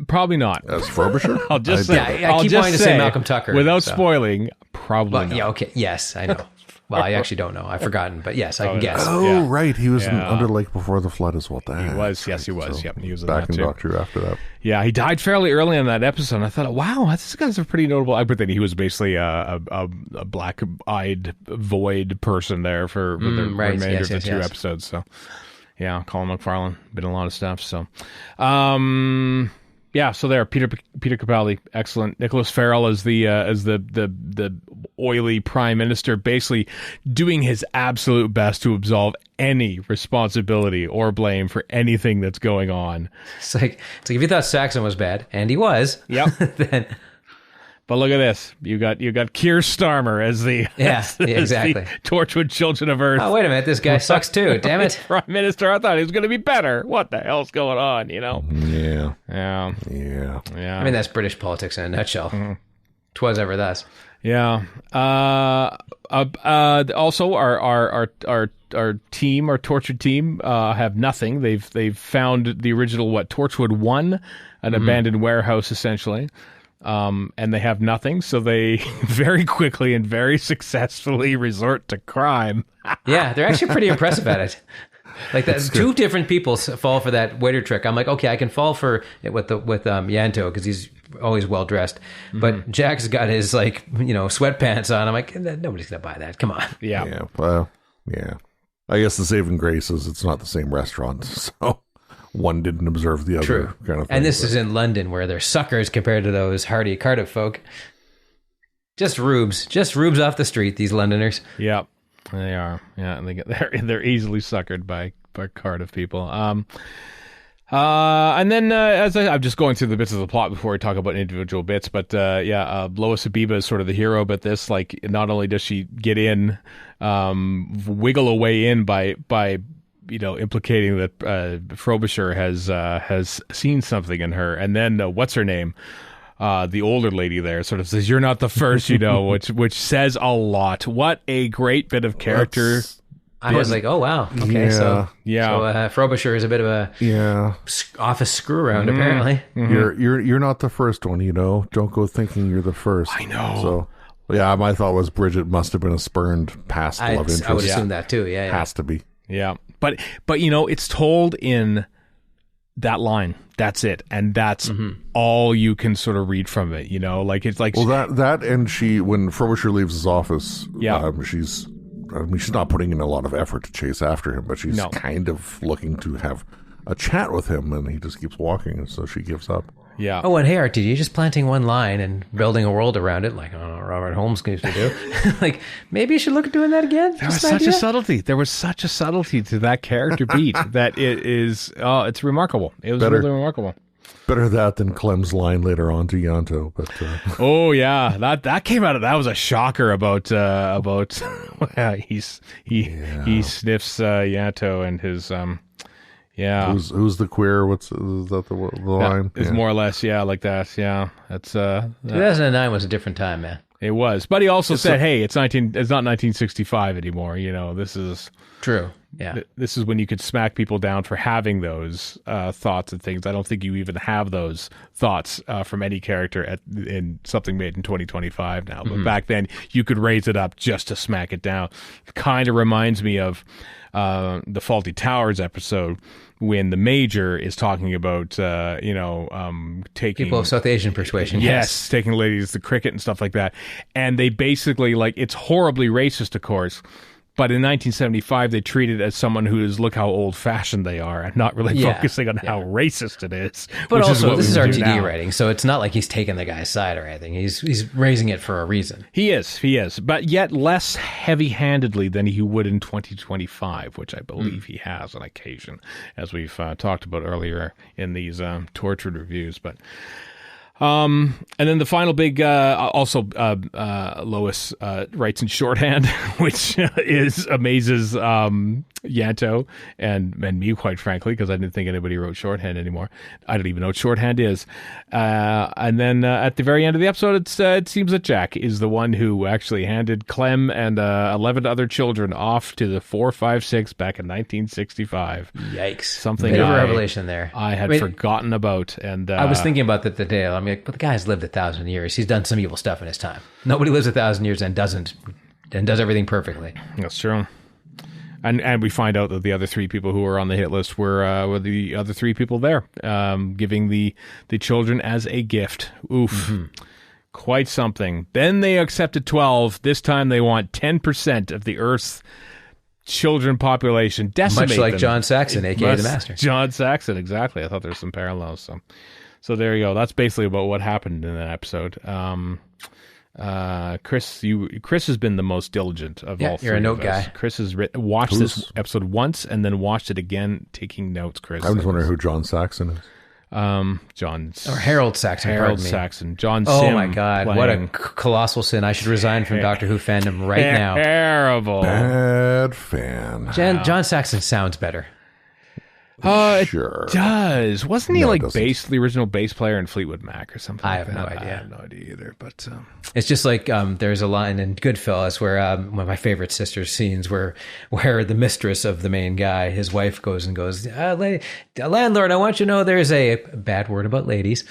Probably not. As Frobisher? I'll just say. I keep wanting to say Malcolm Tucker without spoiling. Probably not. Yeah. Okay. Yes, I know. Well, I actually don't know. I've forgotten, but yes, I can guess. Oh, right. He was in Under Lake Before the Flood as well. He was. Yes, he was. So he was in back that in too. Doctor Who after that. Yeah, he died fairly early in that episode. And I thought, wow, this guy's a pretty notable. I think he was basically a black-eyed void person there for the remainder of the two episodes. So, yeah, Colin McFarlane been in a lot of stuff. So, yeah. So there, Peter Capaldi, excellent. Nicholas Farrell is the oily prime minister basically doing his absolute best to absolve any responsibility or blame for anything that's going on. It's like if you thought Saxon was bad, and he was, then... But look at this. You got Keir Starmer as the exactly the Torchwood Children of Earth. Oh, wait a minute, this guy sucks too. Damn it, Prime Minister. I thought he was going to be better. What the hell's going on? You know? Yeah. I mean, that's British politics in a nutshell. Mm-hmm. 'Twas ever thus. Yeah. Also, our team, our Torchwood team, have nothing. They've found the original Torchwood 1, an abandoned warehouse essentially. And they have nothing, so they very quickly and very successfully resort to crime. Yeah, they're actually pretty impressive at it. Like that, two different people fall for that waiter trick. I'm like, okay, I can fall for it with Ianto because he's always well dressed, but Jack's got his sweatpants on. I'm like, nobody's gonna buy that. Come on. Yeah. Well, yeah. I guess the saving grace is it's not the same restaurant, so. One didn't observe the other. True. Kind of thing, and this is in London where they're suckers compared to those hardy Cardiff folk. Just rubes off the street, these Londoners. Yep, they are. Yeah, and they're easily suckered by Cardiff people. And then as I'm just going through the bits of the plot before we talk about individual bits, but Lois Abiba is sort of the hero, but this, like, not only does she get in, wiggle a way in by implicating that Frobisher has seen something in her, and then what's her name? The older lady there sort of says, "You're not the first," which says a lot. What a great bit of character. I was like, oh wow, okay, so Frobisher is a bit of a office screw around apparently. Mm-hmm. You're not the first one, Don't go thinking you're the first. I know. So. Yeah, my thought was Bridget must have been a spurned past love interest. I would assume that too. Yeah, has to be. Yeah. But it's told in that line. That's it, and that's all you can sort of read from it. Like it's like that and when Frobisher leaves his office, she's not putting in a lot of effort to chase after him, but she's kind of looking to have a chat with him, and he just keeps walking, and so she gives up. Yeah. Oh, and hey, RTD, just planting one line and building a world around it, like Robert Holmes used to do. Like, maybe you should look at doing that again. There was such a subtlety. There was such a subtlety to that character beat that it is. It's remarkable. It was really remarkable. Better that than Clem's line later on to Ianto. But oh yeah, that came out of that was a shocker about he sniffs Ianto and his Yeah. Who's the queer? Is that the line? It's more or less, like that. Yeah. That's 2009 was a different time, man. It was. But he also said, hey, it's not 1965 anymore. This is true. Yeah. This is when you could smack people down for having those thoughts and things. I don't think you even have those thoughts from any character in something made in 2025 now. But back then, you could raise it up just to smack it down. It kind of reminds me of the Faulty Towers episode when the Major is talking about, taking people of South Asian persuasion. Yes, taking ladies to cricket and stuff like that. And they basically, it's horribly racist, of course. But in 1975, they treat it as someone who is, look how old-fashioned they are, and not really focusing on how racist it is. But also, this is RTD writing, so it's not like he's taking the guy's side or anything. He's raising it for a reason. He is. But yet less heavy-handedly than he would in 2025, which I believe he has on occasion, as we've talked about earlier in these Torchwood reviews. But... and then the final big, Lois writes in shorthand, which amazes Ianto and me, quite frankly, because I didn't think anybody wrote shorthand anymore. I don't even know what shorthand is. And then at the very end of the episode, it seems that Jack is the one who actually handed Clem and 11 other children off to the 456 back in 1965. Yikes! Something bit of a revelation there. I had forgotten about, and I was thinking about that today. I mean, but the guy's lived 1,000 years. He's done some evil stuff in his time. Nobody lives 1,000 years and does everything perfectly. That's true. And we find out that the other three people who were on the hit list were the other three people there, giving the children as a gift. Oof. Quite something. Then they accepted 12. This time they want 10% of the Earth's children population. Decimate Much like them. John Saxon, a.k.a. the Master. John Saxon, exactly. I thought there were some parallels. So there you go. That's basically about what happened in that episode. Chris has been the most diligent of all three. You're a note of us. guy. Chris has watched this episode once and then watched it again, taking notes. Chris, I was wondering who John Saxon is. Or Harold Saxon. Harold Saxon. John Oh Sim my God! What a colossal sin! I should resign from Doctor Who fandom right now. Terrible. Bad fan. John Saxon sounds better. Sure. It does. Wasn't he No, it like doesn't. the original bass player in Fleetwood Mac or something? I like have no that? idea. I have no idea either. But It's just like there's a line in Goodfellas where one of my favorite sisters scenes where the mistress of the main guy, his wife goes, landlord, I want you to know there's a bad word about ladies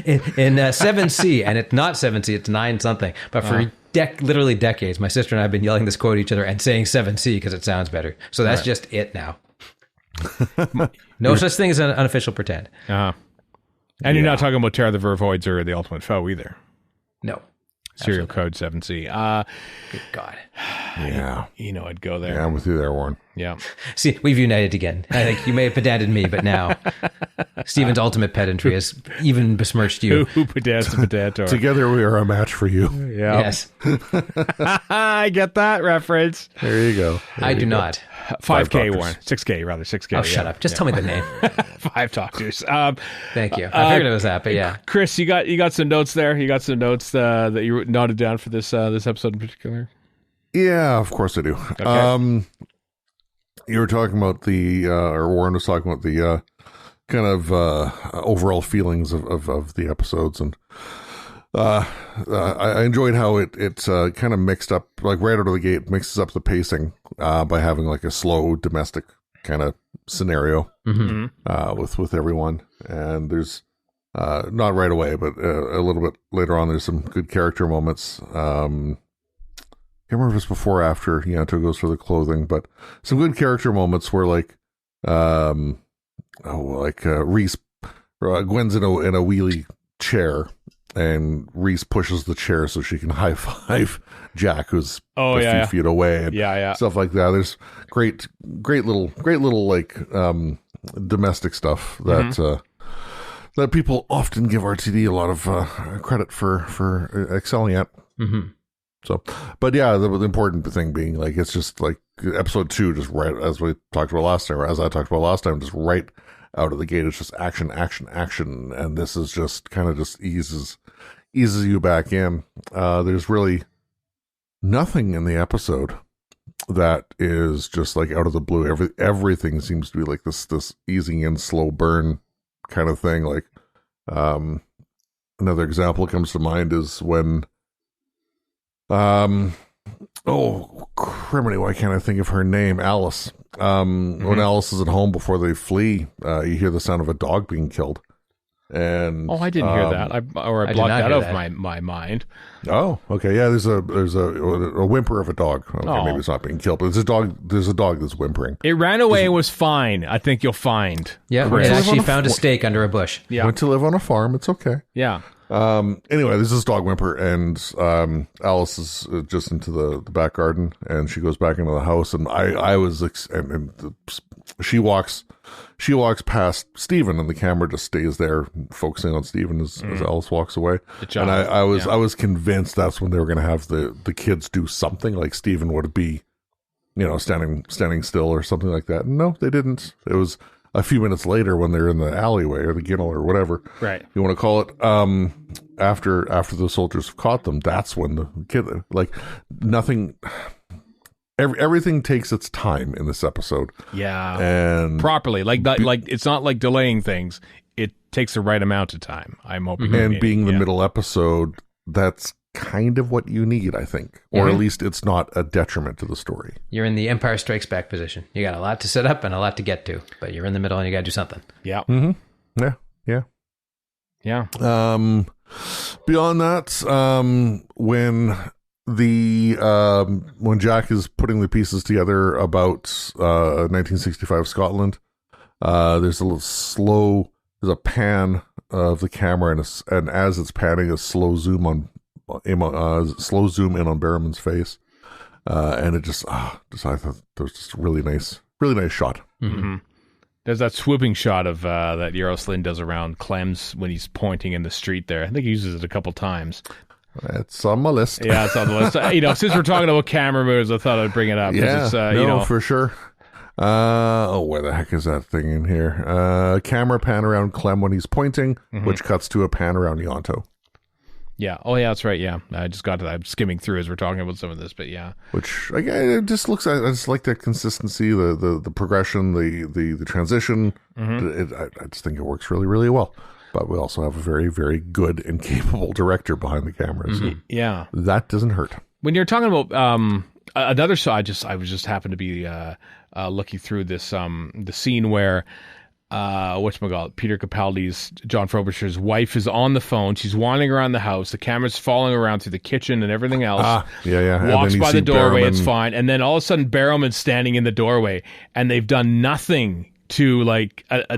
in 7C, and it's not 7C, it's 9 something. But for literally decades, my sister and I have been yelling this quote at each other and saying 7C because it sounds better. So that's just it now. No such thing as an unofficial pretend. and you're not talking about Terror the Vervoids or The Ultimate Foe either. No. Serial code 7C. Good God. Yeah. You know I'd go there. Yeah, I'm with you there, Warren. Yeah. See, we've united again. I think you may have pedanted me, but now Stephen's ultimate pedantry has even besmirched you. Who pedantor. Together we are a match for you. Yeah. Yes. I get that reference. There you go. I do not. 5K, doctors. Warren. 6K, rather. 6K. Oh, shut up. Just tell me the name. 5 doctors. Thank you. I figured it was that, but yeah. Chris, you got some notes there. You got some notes that you noted down for this episode in particular. Yeah, of course I do. Okay. You were talking about or Warren was talking about the kind of overall feelings of the episodes, and I enjoyed how it kind of mixed up, like right out of the gate, mixes up the pacing by having like a slow domestic kind of scenario with everyone, and there's not right away, but a little bit later on, there's some good character moments. I can't remember if it's before or after Ianto goes for the clothing, but some good character moments where Reese, Gwen's in a wheelie chair, and Reese pushes the chair so she can high five Jack, who's a few feet away, and stuff like that. There's great little like domestic stuff that that people often give RTD a lot of credit for excelling at. Mm-hmm. So, but yeah, the important thing being like, it's just like episode 2, just right as we talked about last time, or as I talked about last time, just right out of the gate, it's just action, and this is just kind of just eases you back in. There's really nothing in the episode that is just like out of the blue. Everything seems to be like this easing in, slow burn kind of thing. Like another example that comes to mind is when criminy, why can't I think of her name? Alice. When Alice is at home before they flee, you hear the sound of a dog being killed. And I didn't hear that. I blocked that out of my mind. Oh, okay. Yeah, there's a whimper of a dog. Okay, maybe it's not being killed, but there's a dog that's whimpering. It ran away and was fine. I think you'll find. Yeah, it actually found a steak under a bush. Yeah. Went to live on a farm. It's okay. Yeah. Anyway, there's this dog whimper, and Alice is just into the back garden, and she goes back into the house, and she walks past Stephen, and the camera just stays there, focusing on Stephen as Alice walks away. And I was convinced that's when they were going to have the kids do something, like Stephen would be, standing still or something like that. No, they didn't. It was a few minutes later when they're in the alleyway or the ginnel or whatever you want to call it, after the soldiers have caught them, that's when the kid, like, nothing, everything takes its time in this episode. Yeah. And properly. Like it's not like delaying things. It takes the right amount of time, I'm hoping. And being the middle episode, that's kind of what you need, I think. Or at least it's not a detriment to the story. You're in the Empire Strikes Back position. You got a lot to set up and a lot to get to, but you're in the middle and you got to do something. Yeah. Mm-hmm. Yeah. Beyond that, when Jack is putting the pieces together about 1965 Scotland, there's a pan of the camera, and as it's panning, a slow zoom in on Barrowman's face, and it just I thought that was just really nice shot. Mm-hmm. There's that swooping shot of that Yaroslavl does around Clem's when he's pointing in the street there. I think he uses it a couple times. It's on my list. Yeah, it's on the list. Since we're talking about camera moves, I thought I'd bring it up. Yeah, It's, for sure. Where the heck is that thing in here? Camera pan around Clem when he's pointing, which cuts to a pan around Ianto. Yeah. Oh, yeah, that's right. Yeah. I just got to that. I'm skimming through as we're talking about some of this, but yeah. Which, it just looks at, I just like that consistency, the progression, the transition. I just think it works really, really well. But we also have a very, very good and capable director behind the cameras. Yeah. That doesn't hurt. When you're talking about another side, I was just happened to be looking through this the scene where Peter Capaldi's John Frobisher's wife is on the phone. She's wandering around the house. The camera's following around through the kitchen and everything else. Yeah. Walks by the doorway. Barrowman. It's fine. And then all of a sudden, Barrowman's standing in the doorway, and they've done nothing to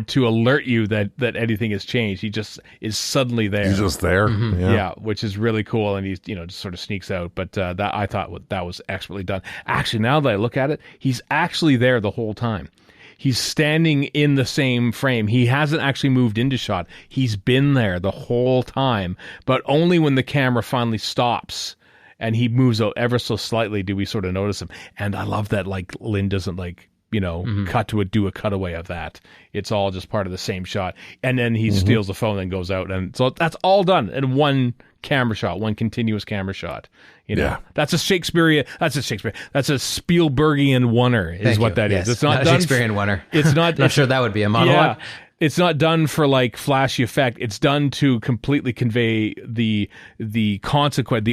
to alert you that anything has changed. He just is suddenly there. He's just there. Yeah, which is really cool, and he's just sort of sneaks out. But that I thought that was expertly done. Actually, now that I look at it, he's actually there the whole time. He's standing in the same frame. He hasn't actually moved into shot. He's been there the whole time, but only when the camera finally stops and he moves out ever so slightly do we sort of notice him. And I love that Lynn doesn't do a cutaway of that. It's all just part of the same shot. And then he steals the phone and goes out. And so that's all done in one camera shot, one continuous camera shot. That's a Spielbergian oneer is what that is. It's not a Shakespearean oneer. It's not. Not sure that would be a monologue. Yeah, it's not done for flashy effect. It's done to completely convey the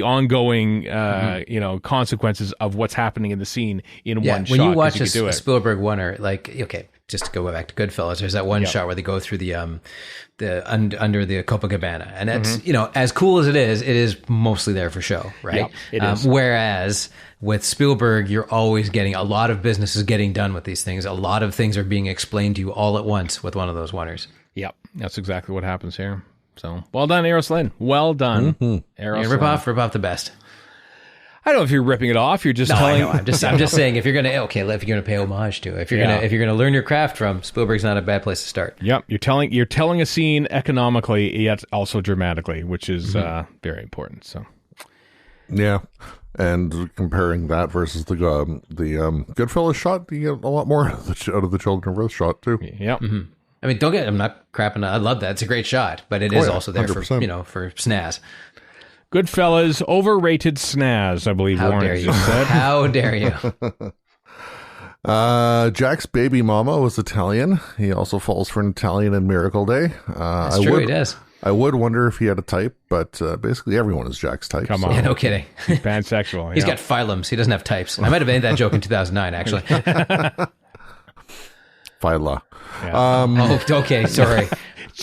ongoing consequences of what's happening in the scene in one shot. When you watch a Spielberg oneer, just to go back to Goodfellas, there's that one shot where they go through the under the Copacabana, and that's as cool as it is mostly there for show, right? It is. Whereas with Spielberg, you're always getting a lot of business is getting done with these things. A lot of things are being explained to you all at once with one of those oneers. Yep, that's exactly what happens here. So well done, Eros Lynn. Well done, Eros Lynn. Rip off the best. I don't know if you're ripping it off. You're just telling. I'm just saying if you're gonna pay homage to, if you're gonna learn your craft from Spielberg's, not a bad place to start. Yep, you're telling a scene economically yet also dramatically, which is very important. So, yeah, and comparing that versus the Goodfellas shot, you get a lot more out of the Children of Earth shot too. Yep. I mean, I'm not crapping. I love that. It's a great shot, but it is also there 100%. for snaz. Goodfellas, overrated snaz, I believe How Warren dare you? just said. How dare you? Jack's baby mama was Italian. He also falls for an Italian in Miracle Day. That's true, he does. I would wonder if he had a type, but basically everyone is Jack's type. Come on. Yeah, no kidding. He's pansexual. He's got phylums. He doesn't have types. I might have made that joke in 2009, actually. Phyla. Yeah. Okay, sorry.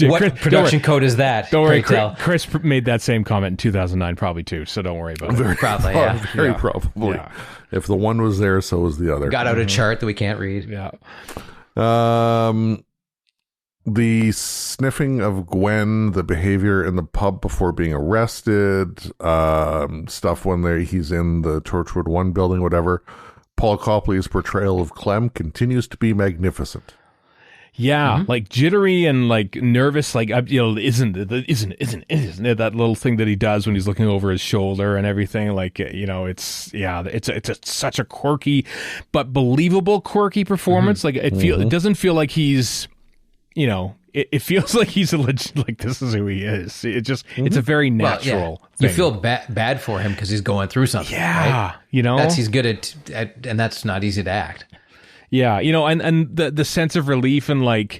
What production code is that? Don't worry, Chris made that same comment in 2009 probably too, so don't worry about it. Probably, Very probably. Yeah. If the one was there, so was the other. Got out a chart that we can't read. Yeah. The sniffing of Gwen, the behavior in the pub before being arrested, stuff when he's in the Torchwood 1 building, whatever. Paul Copley's portrayal of Clem continues to be magnificent. Yeah, jittery and nervous, isn't it that little thing that he does when he's looking over his shoulder and everything? It's such a quirky but believable quirky performance. It doesn't feel like he's, it feels like he's a legit, this is who he is. It's a very natural thing. You feel bad for him because he's going through something. Yeah, right? He's good at, and that's not easy to act. Yeah, and the sense of relief and when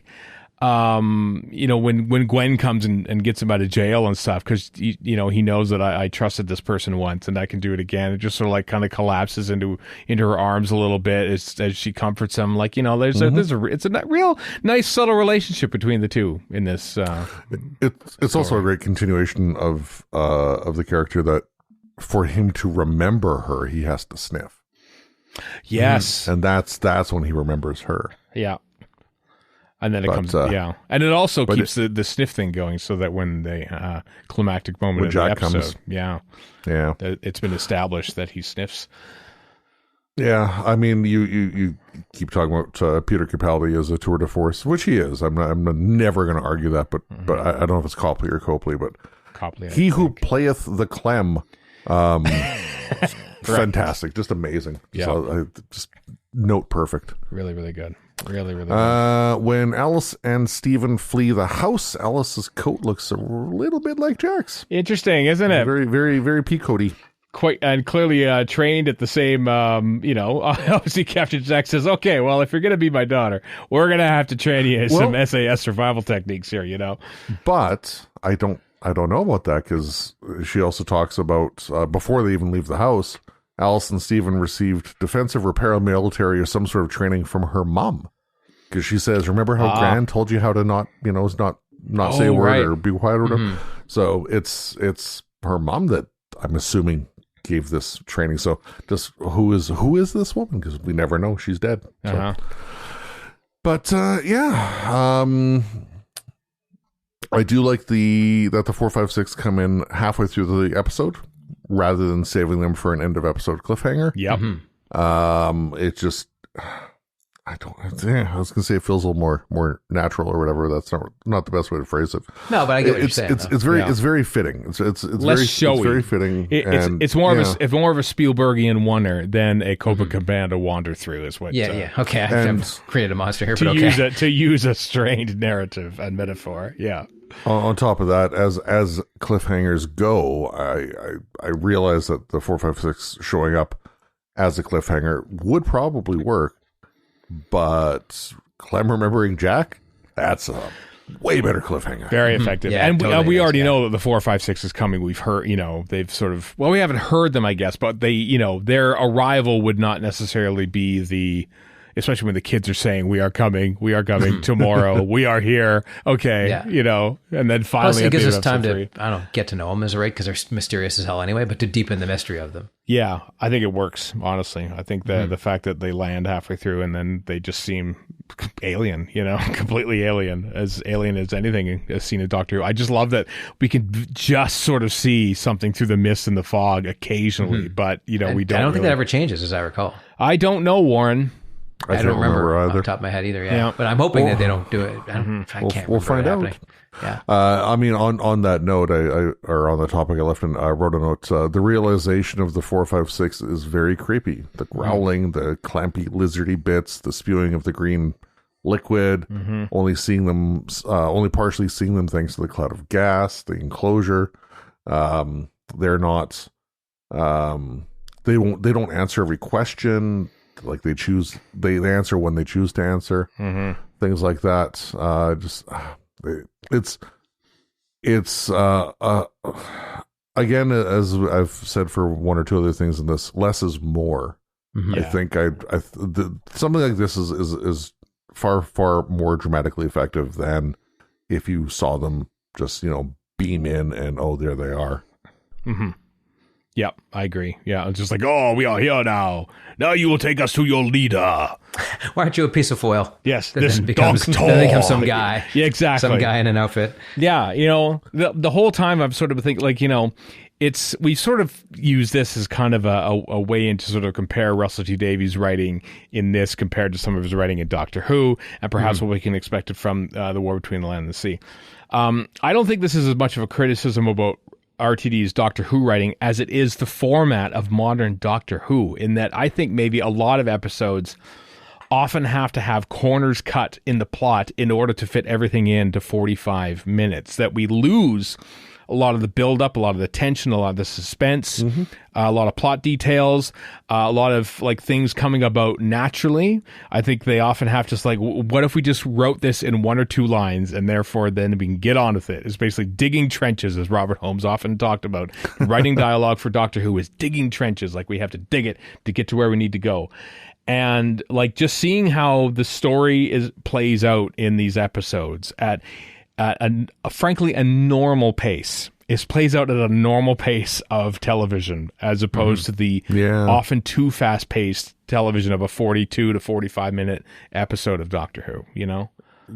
Gwen comes and gets him out of jail and stuff, because he knows that I trusted this person once and I can do it again. It just sort of kind of collapses into her arms a little bit as she comforts him. It's a real nice subtle relationship between the two in this. It's also a great continuation of the character that for him to remember her, he has to sniff. Yes. And that's when he remembers her. Yeah. And then it comes, and it also keeps the sniff thing going, so that when the climactic moment of the episode, it's been established that he sniffs. Yeah, I mean, you keep talking about Peter Capaldi as a tour de force, which he is. I'm never going to argue that, but I don't know if it's Copley or Copley, but He who playeth the Clem. Fantastic. Just amazing. Yeah. So, just note perfect. Really, really good. Really, really good. When Alice and Stephen flee the house, Alice's coat looks a little bit like Jack's. Interesting, isn't it? Very, very, very peacoaty. Quite, and clearly trained at the same, obviously Captain Jack says, okay, well, if you're going to be my daughter, we're going to have to train you in some SAS survival techniques here, But I don't know about that, because she also talks about, before they even leave the house, Alice and Stephen received defensive or paramilitary or some sort of training from her mom. Because she says, remember how Gran told you how to not say a word or be quiet or whatever? Mm-hmm. So it's her mom that I'm assuming gave this training. So just who is this woman? Because we never know. She's dead. So. But I do like that the 456 come in halfway through the episode rather than saving them for an end of episode cliffhanger. Yep. It just I was gonna say it feels a little more natural or whatever. That's not the best way to phrase it. No, but I get what you're saying. It's very fitting. It's less showy. It's very fitting. It's more of a Spielbergian wonder than a Copacabana wander through is what. Yeah. Okay, I've created a monster here, to use a strained narrative and metaphor. Yeah. On top of that, as cliffhangers go, I realize that the 456 showing up as a cliffhanger would probably work. But Clem remembering Jack, that's a way better cliffhanger. Very effective. Yeah, and totally we already know that the 456 is coming. We've heard, they've sort of, well, we haven't heard them, I guess, but they, their arrival would not necessarily be especially when the kids are saying, we are coming tomorrow, we are here. Okay. Yeah. And then finally. Plus, it gives us time to, get to know them, is it right? Because they're mysterious as hell anyway, but to deepen the mystery of them. Yeah, I think it works, honestly. I think that the fact that they land halfway through and then they just seem alien, completely alien as anything as seen in Doctor Who. I just love that we can just sort of see something through the mist and the fog occasionally, but, we don't. I don't think that ever changes, as I recall. I don't know, Warren. I don't remember either. Off the top of my head either, yeah. But I'm hoping that they don't do it. I can't We'll find out. Yeah. On that note, or on the topic I left in, I wrote a note. The realization of the 456 is very creepy. The growling, the clampy, lizardy bits, the spewing of the green liquid, only partially seeing them thanks to the cloud of gas, the enclosure. They're not, they don't answer every question. Like they answer when they choose to answer, things like that. It's again, as I've said for one or two other things in this, less is more. I think something like this is far, far more dramatically effective than if you saw them just, beam in and, oh, there they are. Yep, I agree. Yeah, it's just like, oh, we are here now. Now you will take us to your leader. Why aren't you a piece of foil? Yes, this becomes some guy. Yeah, exactly. Some guy in an outfit. Yeah, the whole time I'm sort of thinking, like, we sort of use this as kind of a way into sort of compare Russell T Davies' writing in this compared to some of his writing in Doctor Who, and perhaps what we can expect from the War Between the Land and the Sea. I don't think this is as much of a criticism about RTD's Doctor Who writing as it is the format of modern Doctor Who, in that I think maybe a lot of episodes often have to have corners cut in the plot in order to fit everything into 45 minutes, that we lose a lot of the build-up, a lot of the tension, a lot of the suspense, a lot of plot details, a lot of like things coming about naturally. I think they often have just like, what if we just wrote this in one or two lines and therefore then we can get on with it? It's basically digging trenches, as Robert Holmes often talked about. Writing dialogue for Doctor Who is digging trenches, like we have to dig it to get to where we need to go. And like just seeing how the story plays out in these episodes at frankly a normal pace. It plays out at a normal pace of television as opposed to the often too fast-paced television of a 42 to 45-minute episode of Doctor Who,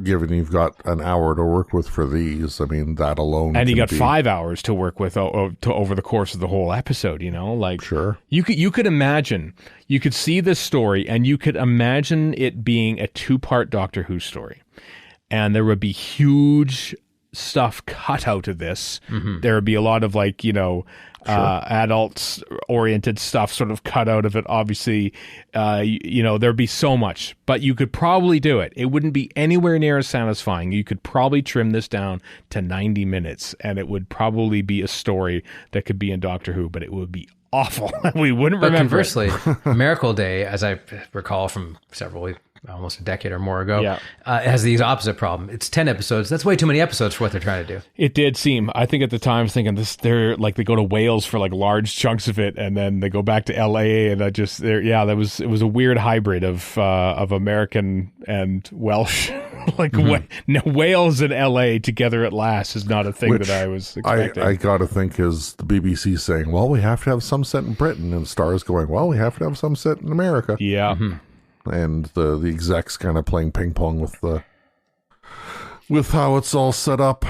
Given you've got an hour to work with for these, I mean, that alone. And you got 5 hours to work with over the course of the whole episode, like sure. You could imagine, you could see this story and you could imagine it being a 2-part Doctor Who story. And there would be huge stuff cut out of this. There would be a lot of like, adults oriented stuff sort of cut out of it. Obviously, there'd be so much, but you could probably do it. It wouldn't be anywhere near as satisfying. You could probably trim this down to 90 minutes and it would probably be a story that could be in Doctor Who, but it would be awful. We wouldn't remember. Conversely, Miracle Day, as I recall from almost a decade or more ago, it has the opposite problem. It's 10 episodes. That's way too many episodes for what they're trying to do. It did seem. I think at the time I was thinking they're like they go to Wales for like large chunks of it, and then they go back to LA, and it was a weird hybrid of American and Welsh. Like Wales and LA together at last is not a thing that I was expecting. I got to think is the BBC saying, well, we have to have some set in Britain, and Star's going, well, we have to have some set in America. Yeah. And the execs kind of playing ping pong with how it's all set up.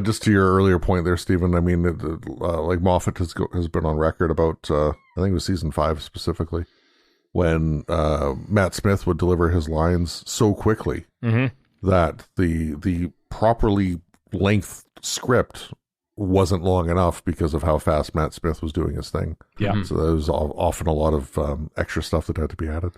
Just to your earlier point there, Stephen, I mean, like Moffat has been on record about, I think it was season 5 specifically, when Matt Smith would deliver his lines so quickly that the properly length script wasn't long enough because of how fast Matt Smith was doing his thing. Yeah. So there was often a lot of extra stuff that had to be added.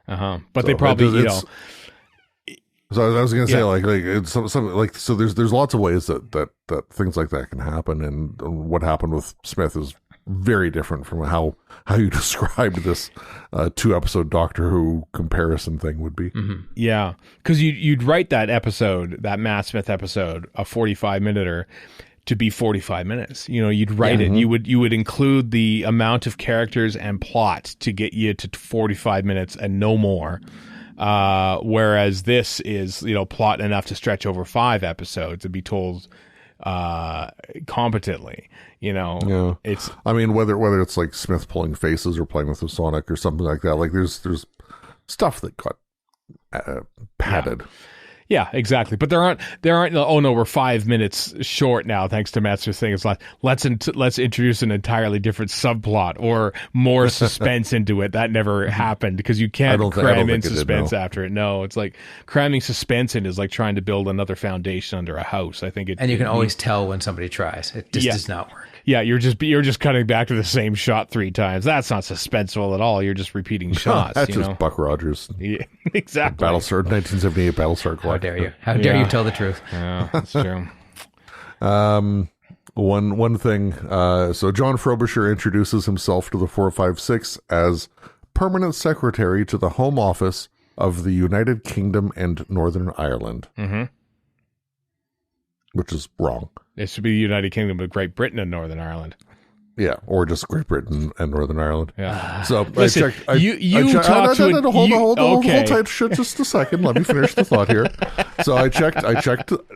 But they probably, So I was going to say, like it's something like, so there's lots of ways that things like that can happen, and what happened with Smith is very different from how you described this 2-episode Doctor Who comparison thing would be. Yeah, because you'd write that episode, that Matt Smith episode, a 45-minuter, to be 45 minutes. You'd write it. You would include the amount of characters and plot to get you to 45 minutes and no more. Whereas this is, plot enough to stretch over 5 episodes and be told competently. It's. I mean, whether it's like Smith pulling faces or playing with the Sonic or something like that. Like there's stuff that got padded. Yeah, exactly. But there aren't. Oh no, we're 5 minutes short now, thanks to Matt's thing. It's like let's introduce an entirely different subplot or more suspense into it. That never happened because you can't cram in suspense after it. No, it's like cramming suspense in is like trying to build another foundation under a house. I think and you can always tell when somebody tries. It just does not work. Yeah, you're just cutting back to the same shot 3 times. That's not suspenseful at all. You're just repeating shots. That's just Buck Rogers. Yeah, exactly. Battlestar 1978 Battlestar Galactica. How dare you? How dare you tell the truth? Yeah, that's true. One thing. So John Frobisher introduces himself to the 456 as permanent secretary to the Home Office of the United Kingdom and Northern Ireland. Which is wrong. It should be the United Kingdom of Great Britain and Northern Ireland. Yeah, or just Great Britain and Northern Ireland. Yeah. So listen, I checked. Hold tight, shit, just a second. Let me finish the thought here. So I checked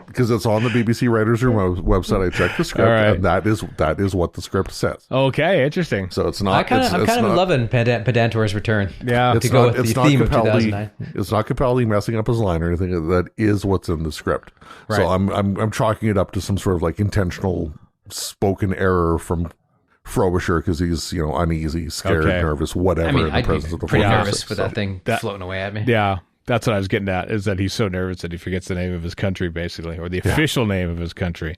because it's on the BBC Writers' Room website. I checked the script, and that is what the script says. Okay, interesting. So it's not. I'm kind of loving Pedantor's return. Yeah, to go with the theme of 2009. It's not Capaldi messing up his line or anything. That is what's in the script. Right. So I'm chalking it up to some sort of like intentional spoken error from Frobisher because he's uneasy, scared, nervous, whatever. I mean, in the presence of the pretty nervous with that thing floating away at me. Yeah, that's what I was getting at. Is that he's so nervous that he forgets the name of his country, basically, or the official name of his country.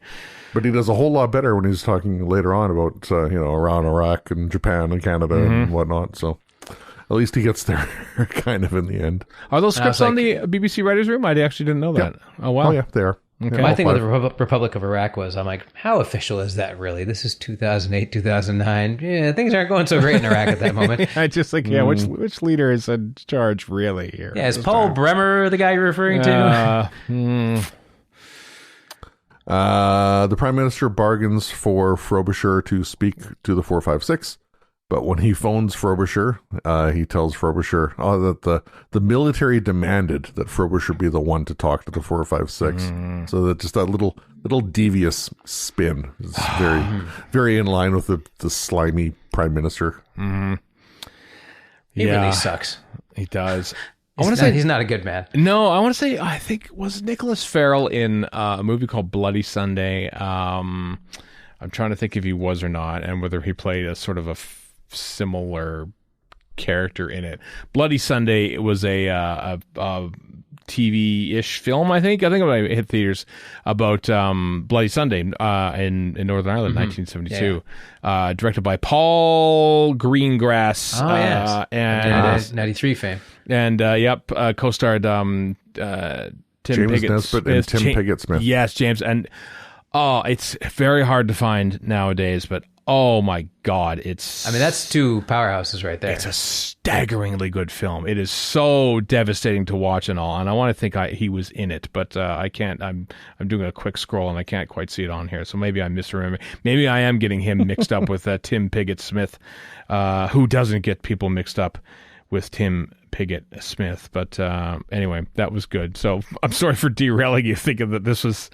But he does a whole lot better when he's talking later on about around Iraq and Japan and Canada and whatnot. So at least he gets there kind of in the end. Are those scripts on the BBC Writers' Room? I actually didn't know that. Oh wow! Oh yeah, they are. Okay. My thing with the Republic of Iraq was, I'm like, how official is that really? This is 2008, 2009. Yeah, things aren't going so great in Iraq at that moment. I just like, which leader is in charge really here? Yeah, is Paul Bremer the guy you're referring to? The Prime Minister bargains for Frobisher to speak to the 456. But when he phones Frobisher, he tells Frobisher that the military demanded that Frobisher be the one to talk to the 456. So that just that little devious spin is very, very in line with the slimy Prime Minister. He really sucks. He does. I want to say he's not a good man. No, I want to say I think was Nicholas Farrell in a movie called Bloody Sunday. I'm trying to think if he was or not, and whether he played a sort of a similar character in it. Bloody Sunday, it was a TV-ish film, I think it might hit theaters, about Bloody Sunday in Northern Ireland, 1972. Directed by Paul Greengrass. Oh, yes. And 93 fame. And, co-starred Tim James Piggott Nesbitt and Tim Piggott Smith. Yes, James. And, it's very hard to find nowadays, but oh my God, that's two powerhouses right there. It's a staggeringly good film. It is so devastating to watch and all. And I want to think he was in it, but I can't. I'm doing a quick scroll and I can't quite see it on here. So maybe I'm misremembering. Maybe I am getting him mixed up with Tim Piggott Smith, who doesn't get people mixed up with Tim Piggott Smith. But anyway, that was good. So I'm sorry for derailing you, thinking that this was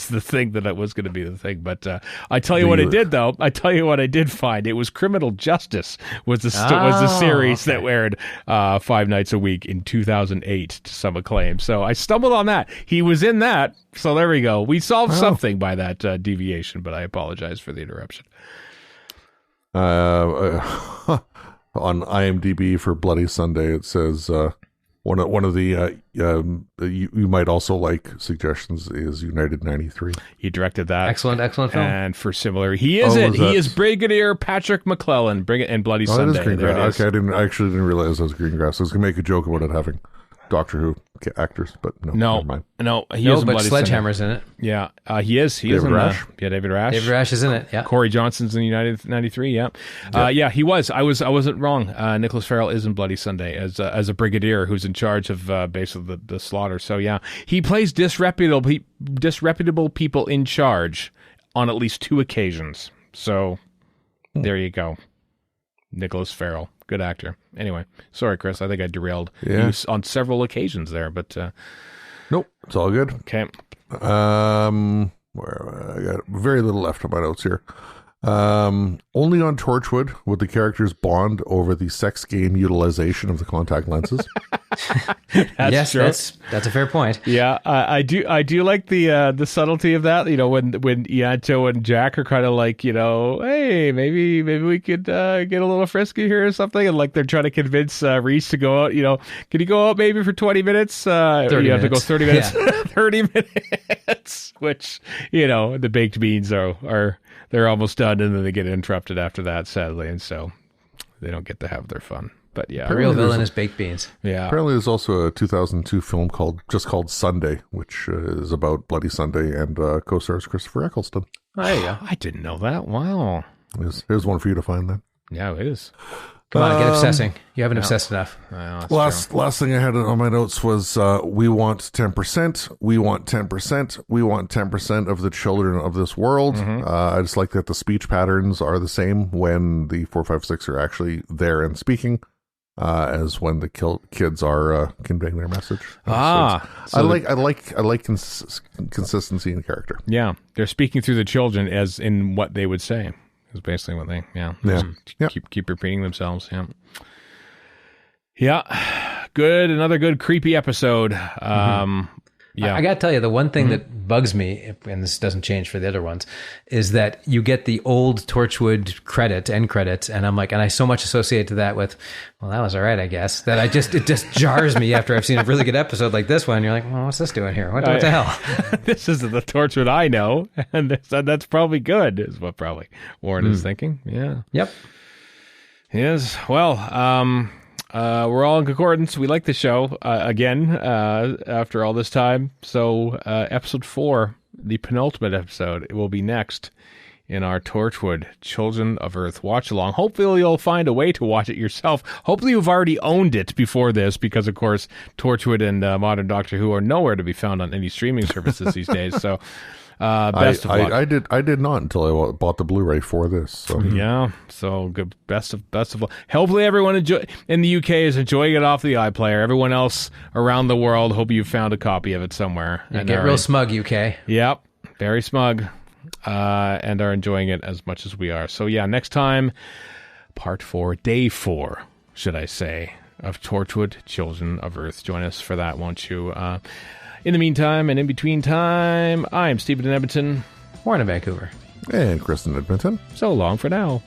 the thing that it was going to be the thing. But I tell you what I did, though. I tell you what I did find. It was Criminal Justice was the series that aired 5 nights a week in 2008 to some acclaim. So I stumbled on that. He was in that. So there we go. We solved something by that deviation, but I apologize for the interruption. On IMDb for Bloody Sunday, it says one of the you might also like suggestions is United 93. He directed that. Excellent film. And for similar, he is Brigadier Patrick McClellan. Bring it in Bloody Sunday. That is Greengrass. Okay, I actually didn't realize it was Greengrass. I was gonna make a joke about it having Doctor Who actors, but no, never mind. He is but Sledgehammer's in it. Yeah, he is. He David is in Rash. David Rash. David Rash is in it. Yeah. Corey Johnson's in United 93. Yeah. He was. I wasn't wrong. Nicholas Farrell is in Bloody Sunday as a brigadier who's in charge of basically the slaughter. So yeah, he plays disreputable people in charge on at least 2 occasions. So there you go, Nicholas Farrell. Good actor. Anyway, sorry, Chris. I think I derailed you on several occasions there, but nope, it's all good. Okay. Where I got very little left on my notes here. Only on Torchwood would the characters bond over the sex game utilization of the contact lenses. That's a fair point. Yeah, I do like the subtlety of that. You know, when Ianto and Jack are kind of like, you know, hey, maybe we could get a little frisky here or something, and like they're trying to convince Reese to go out. You know, can you go out maybe for 20 minutes? 30 you have minutes. to go 30 minutes. Yeah. 30 minutes, which, you know, the baked beans are they're almost done, and then they get interrupted after that, sadly, and so they don't get to have their fun. But yeah, the real villain is baked beans. Yeah. Apparently, there's also a 2002 film called Sunday, which is about Bloody Sunday and co-stars Christopher Eccleston. Oh, there you go. I didn't know that. Wow. Here's one for you to find then. Yeah, it is. Come on, get obsessing. You haven't obsessed enough. Last thing I had on my notes was we want 10%. We want 10%. We want 10% of the children of this world. I just like that the speech patterns are the same when the 4, 5, 6 are actually there and speaking, as when the kids are conveying their message. I like consistency in character. Yeah, they're speaking through the children as in what they would say. Is basically what they keep repeating themselves. Yeah, good. Another good creepy episode. Yeah, I got to tell you, the one thing that bugs me, and this doesn't change for the other ones, is that you get the old Torchwood end credits, and I'm like, and I so much associate to that with, well, that was all right, I guess, that it just jars me after I've seen a really good episode like this one. You're like, well, what's this doing here? What the hell? This isn't the Torchwood I know, and that's probably good, is what probably Warren is thinking. Yeah. Yep. Yes. Well, we're all in concordance. We like the show again after all this time. So episode 4, the penultimate episode, it will be next in our Torchwood Children of Earth watch along. Hopefully you'll find a way to watch it yourself. Hopefully you've already owned it before this, because of course Torchwood and Modern Doctor Who are nowhere to be found on any streaming services these days. So best of luck. I did not until I bought the Blu-ray for this. So. Yeah, so good. Best of luck. Hopefully everyone in the UK is enjoying it off the iPlayer. Everyone else around the world, hope you found a copy of it somewhere. And get real smug, UK. Yep, very smug, and are enjoying it as much as we are. So yeah, next time, part 4, day 4, should I say, of Torchwood Children of Earth. Join us for that, won't you? In the meantime, and in between time, I am Stephen in Edmonton. Warren in Vancouver. And Chris in Edmonton. So long for now.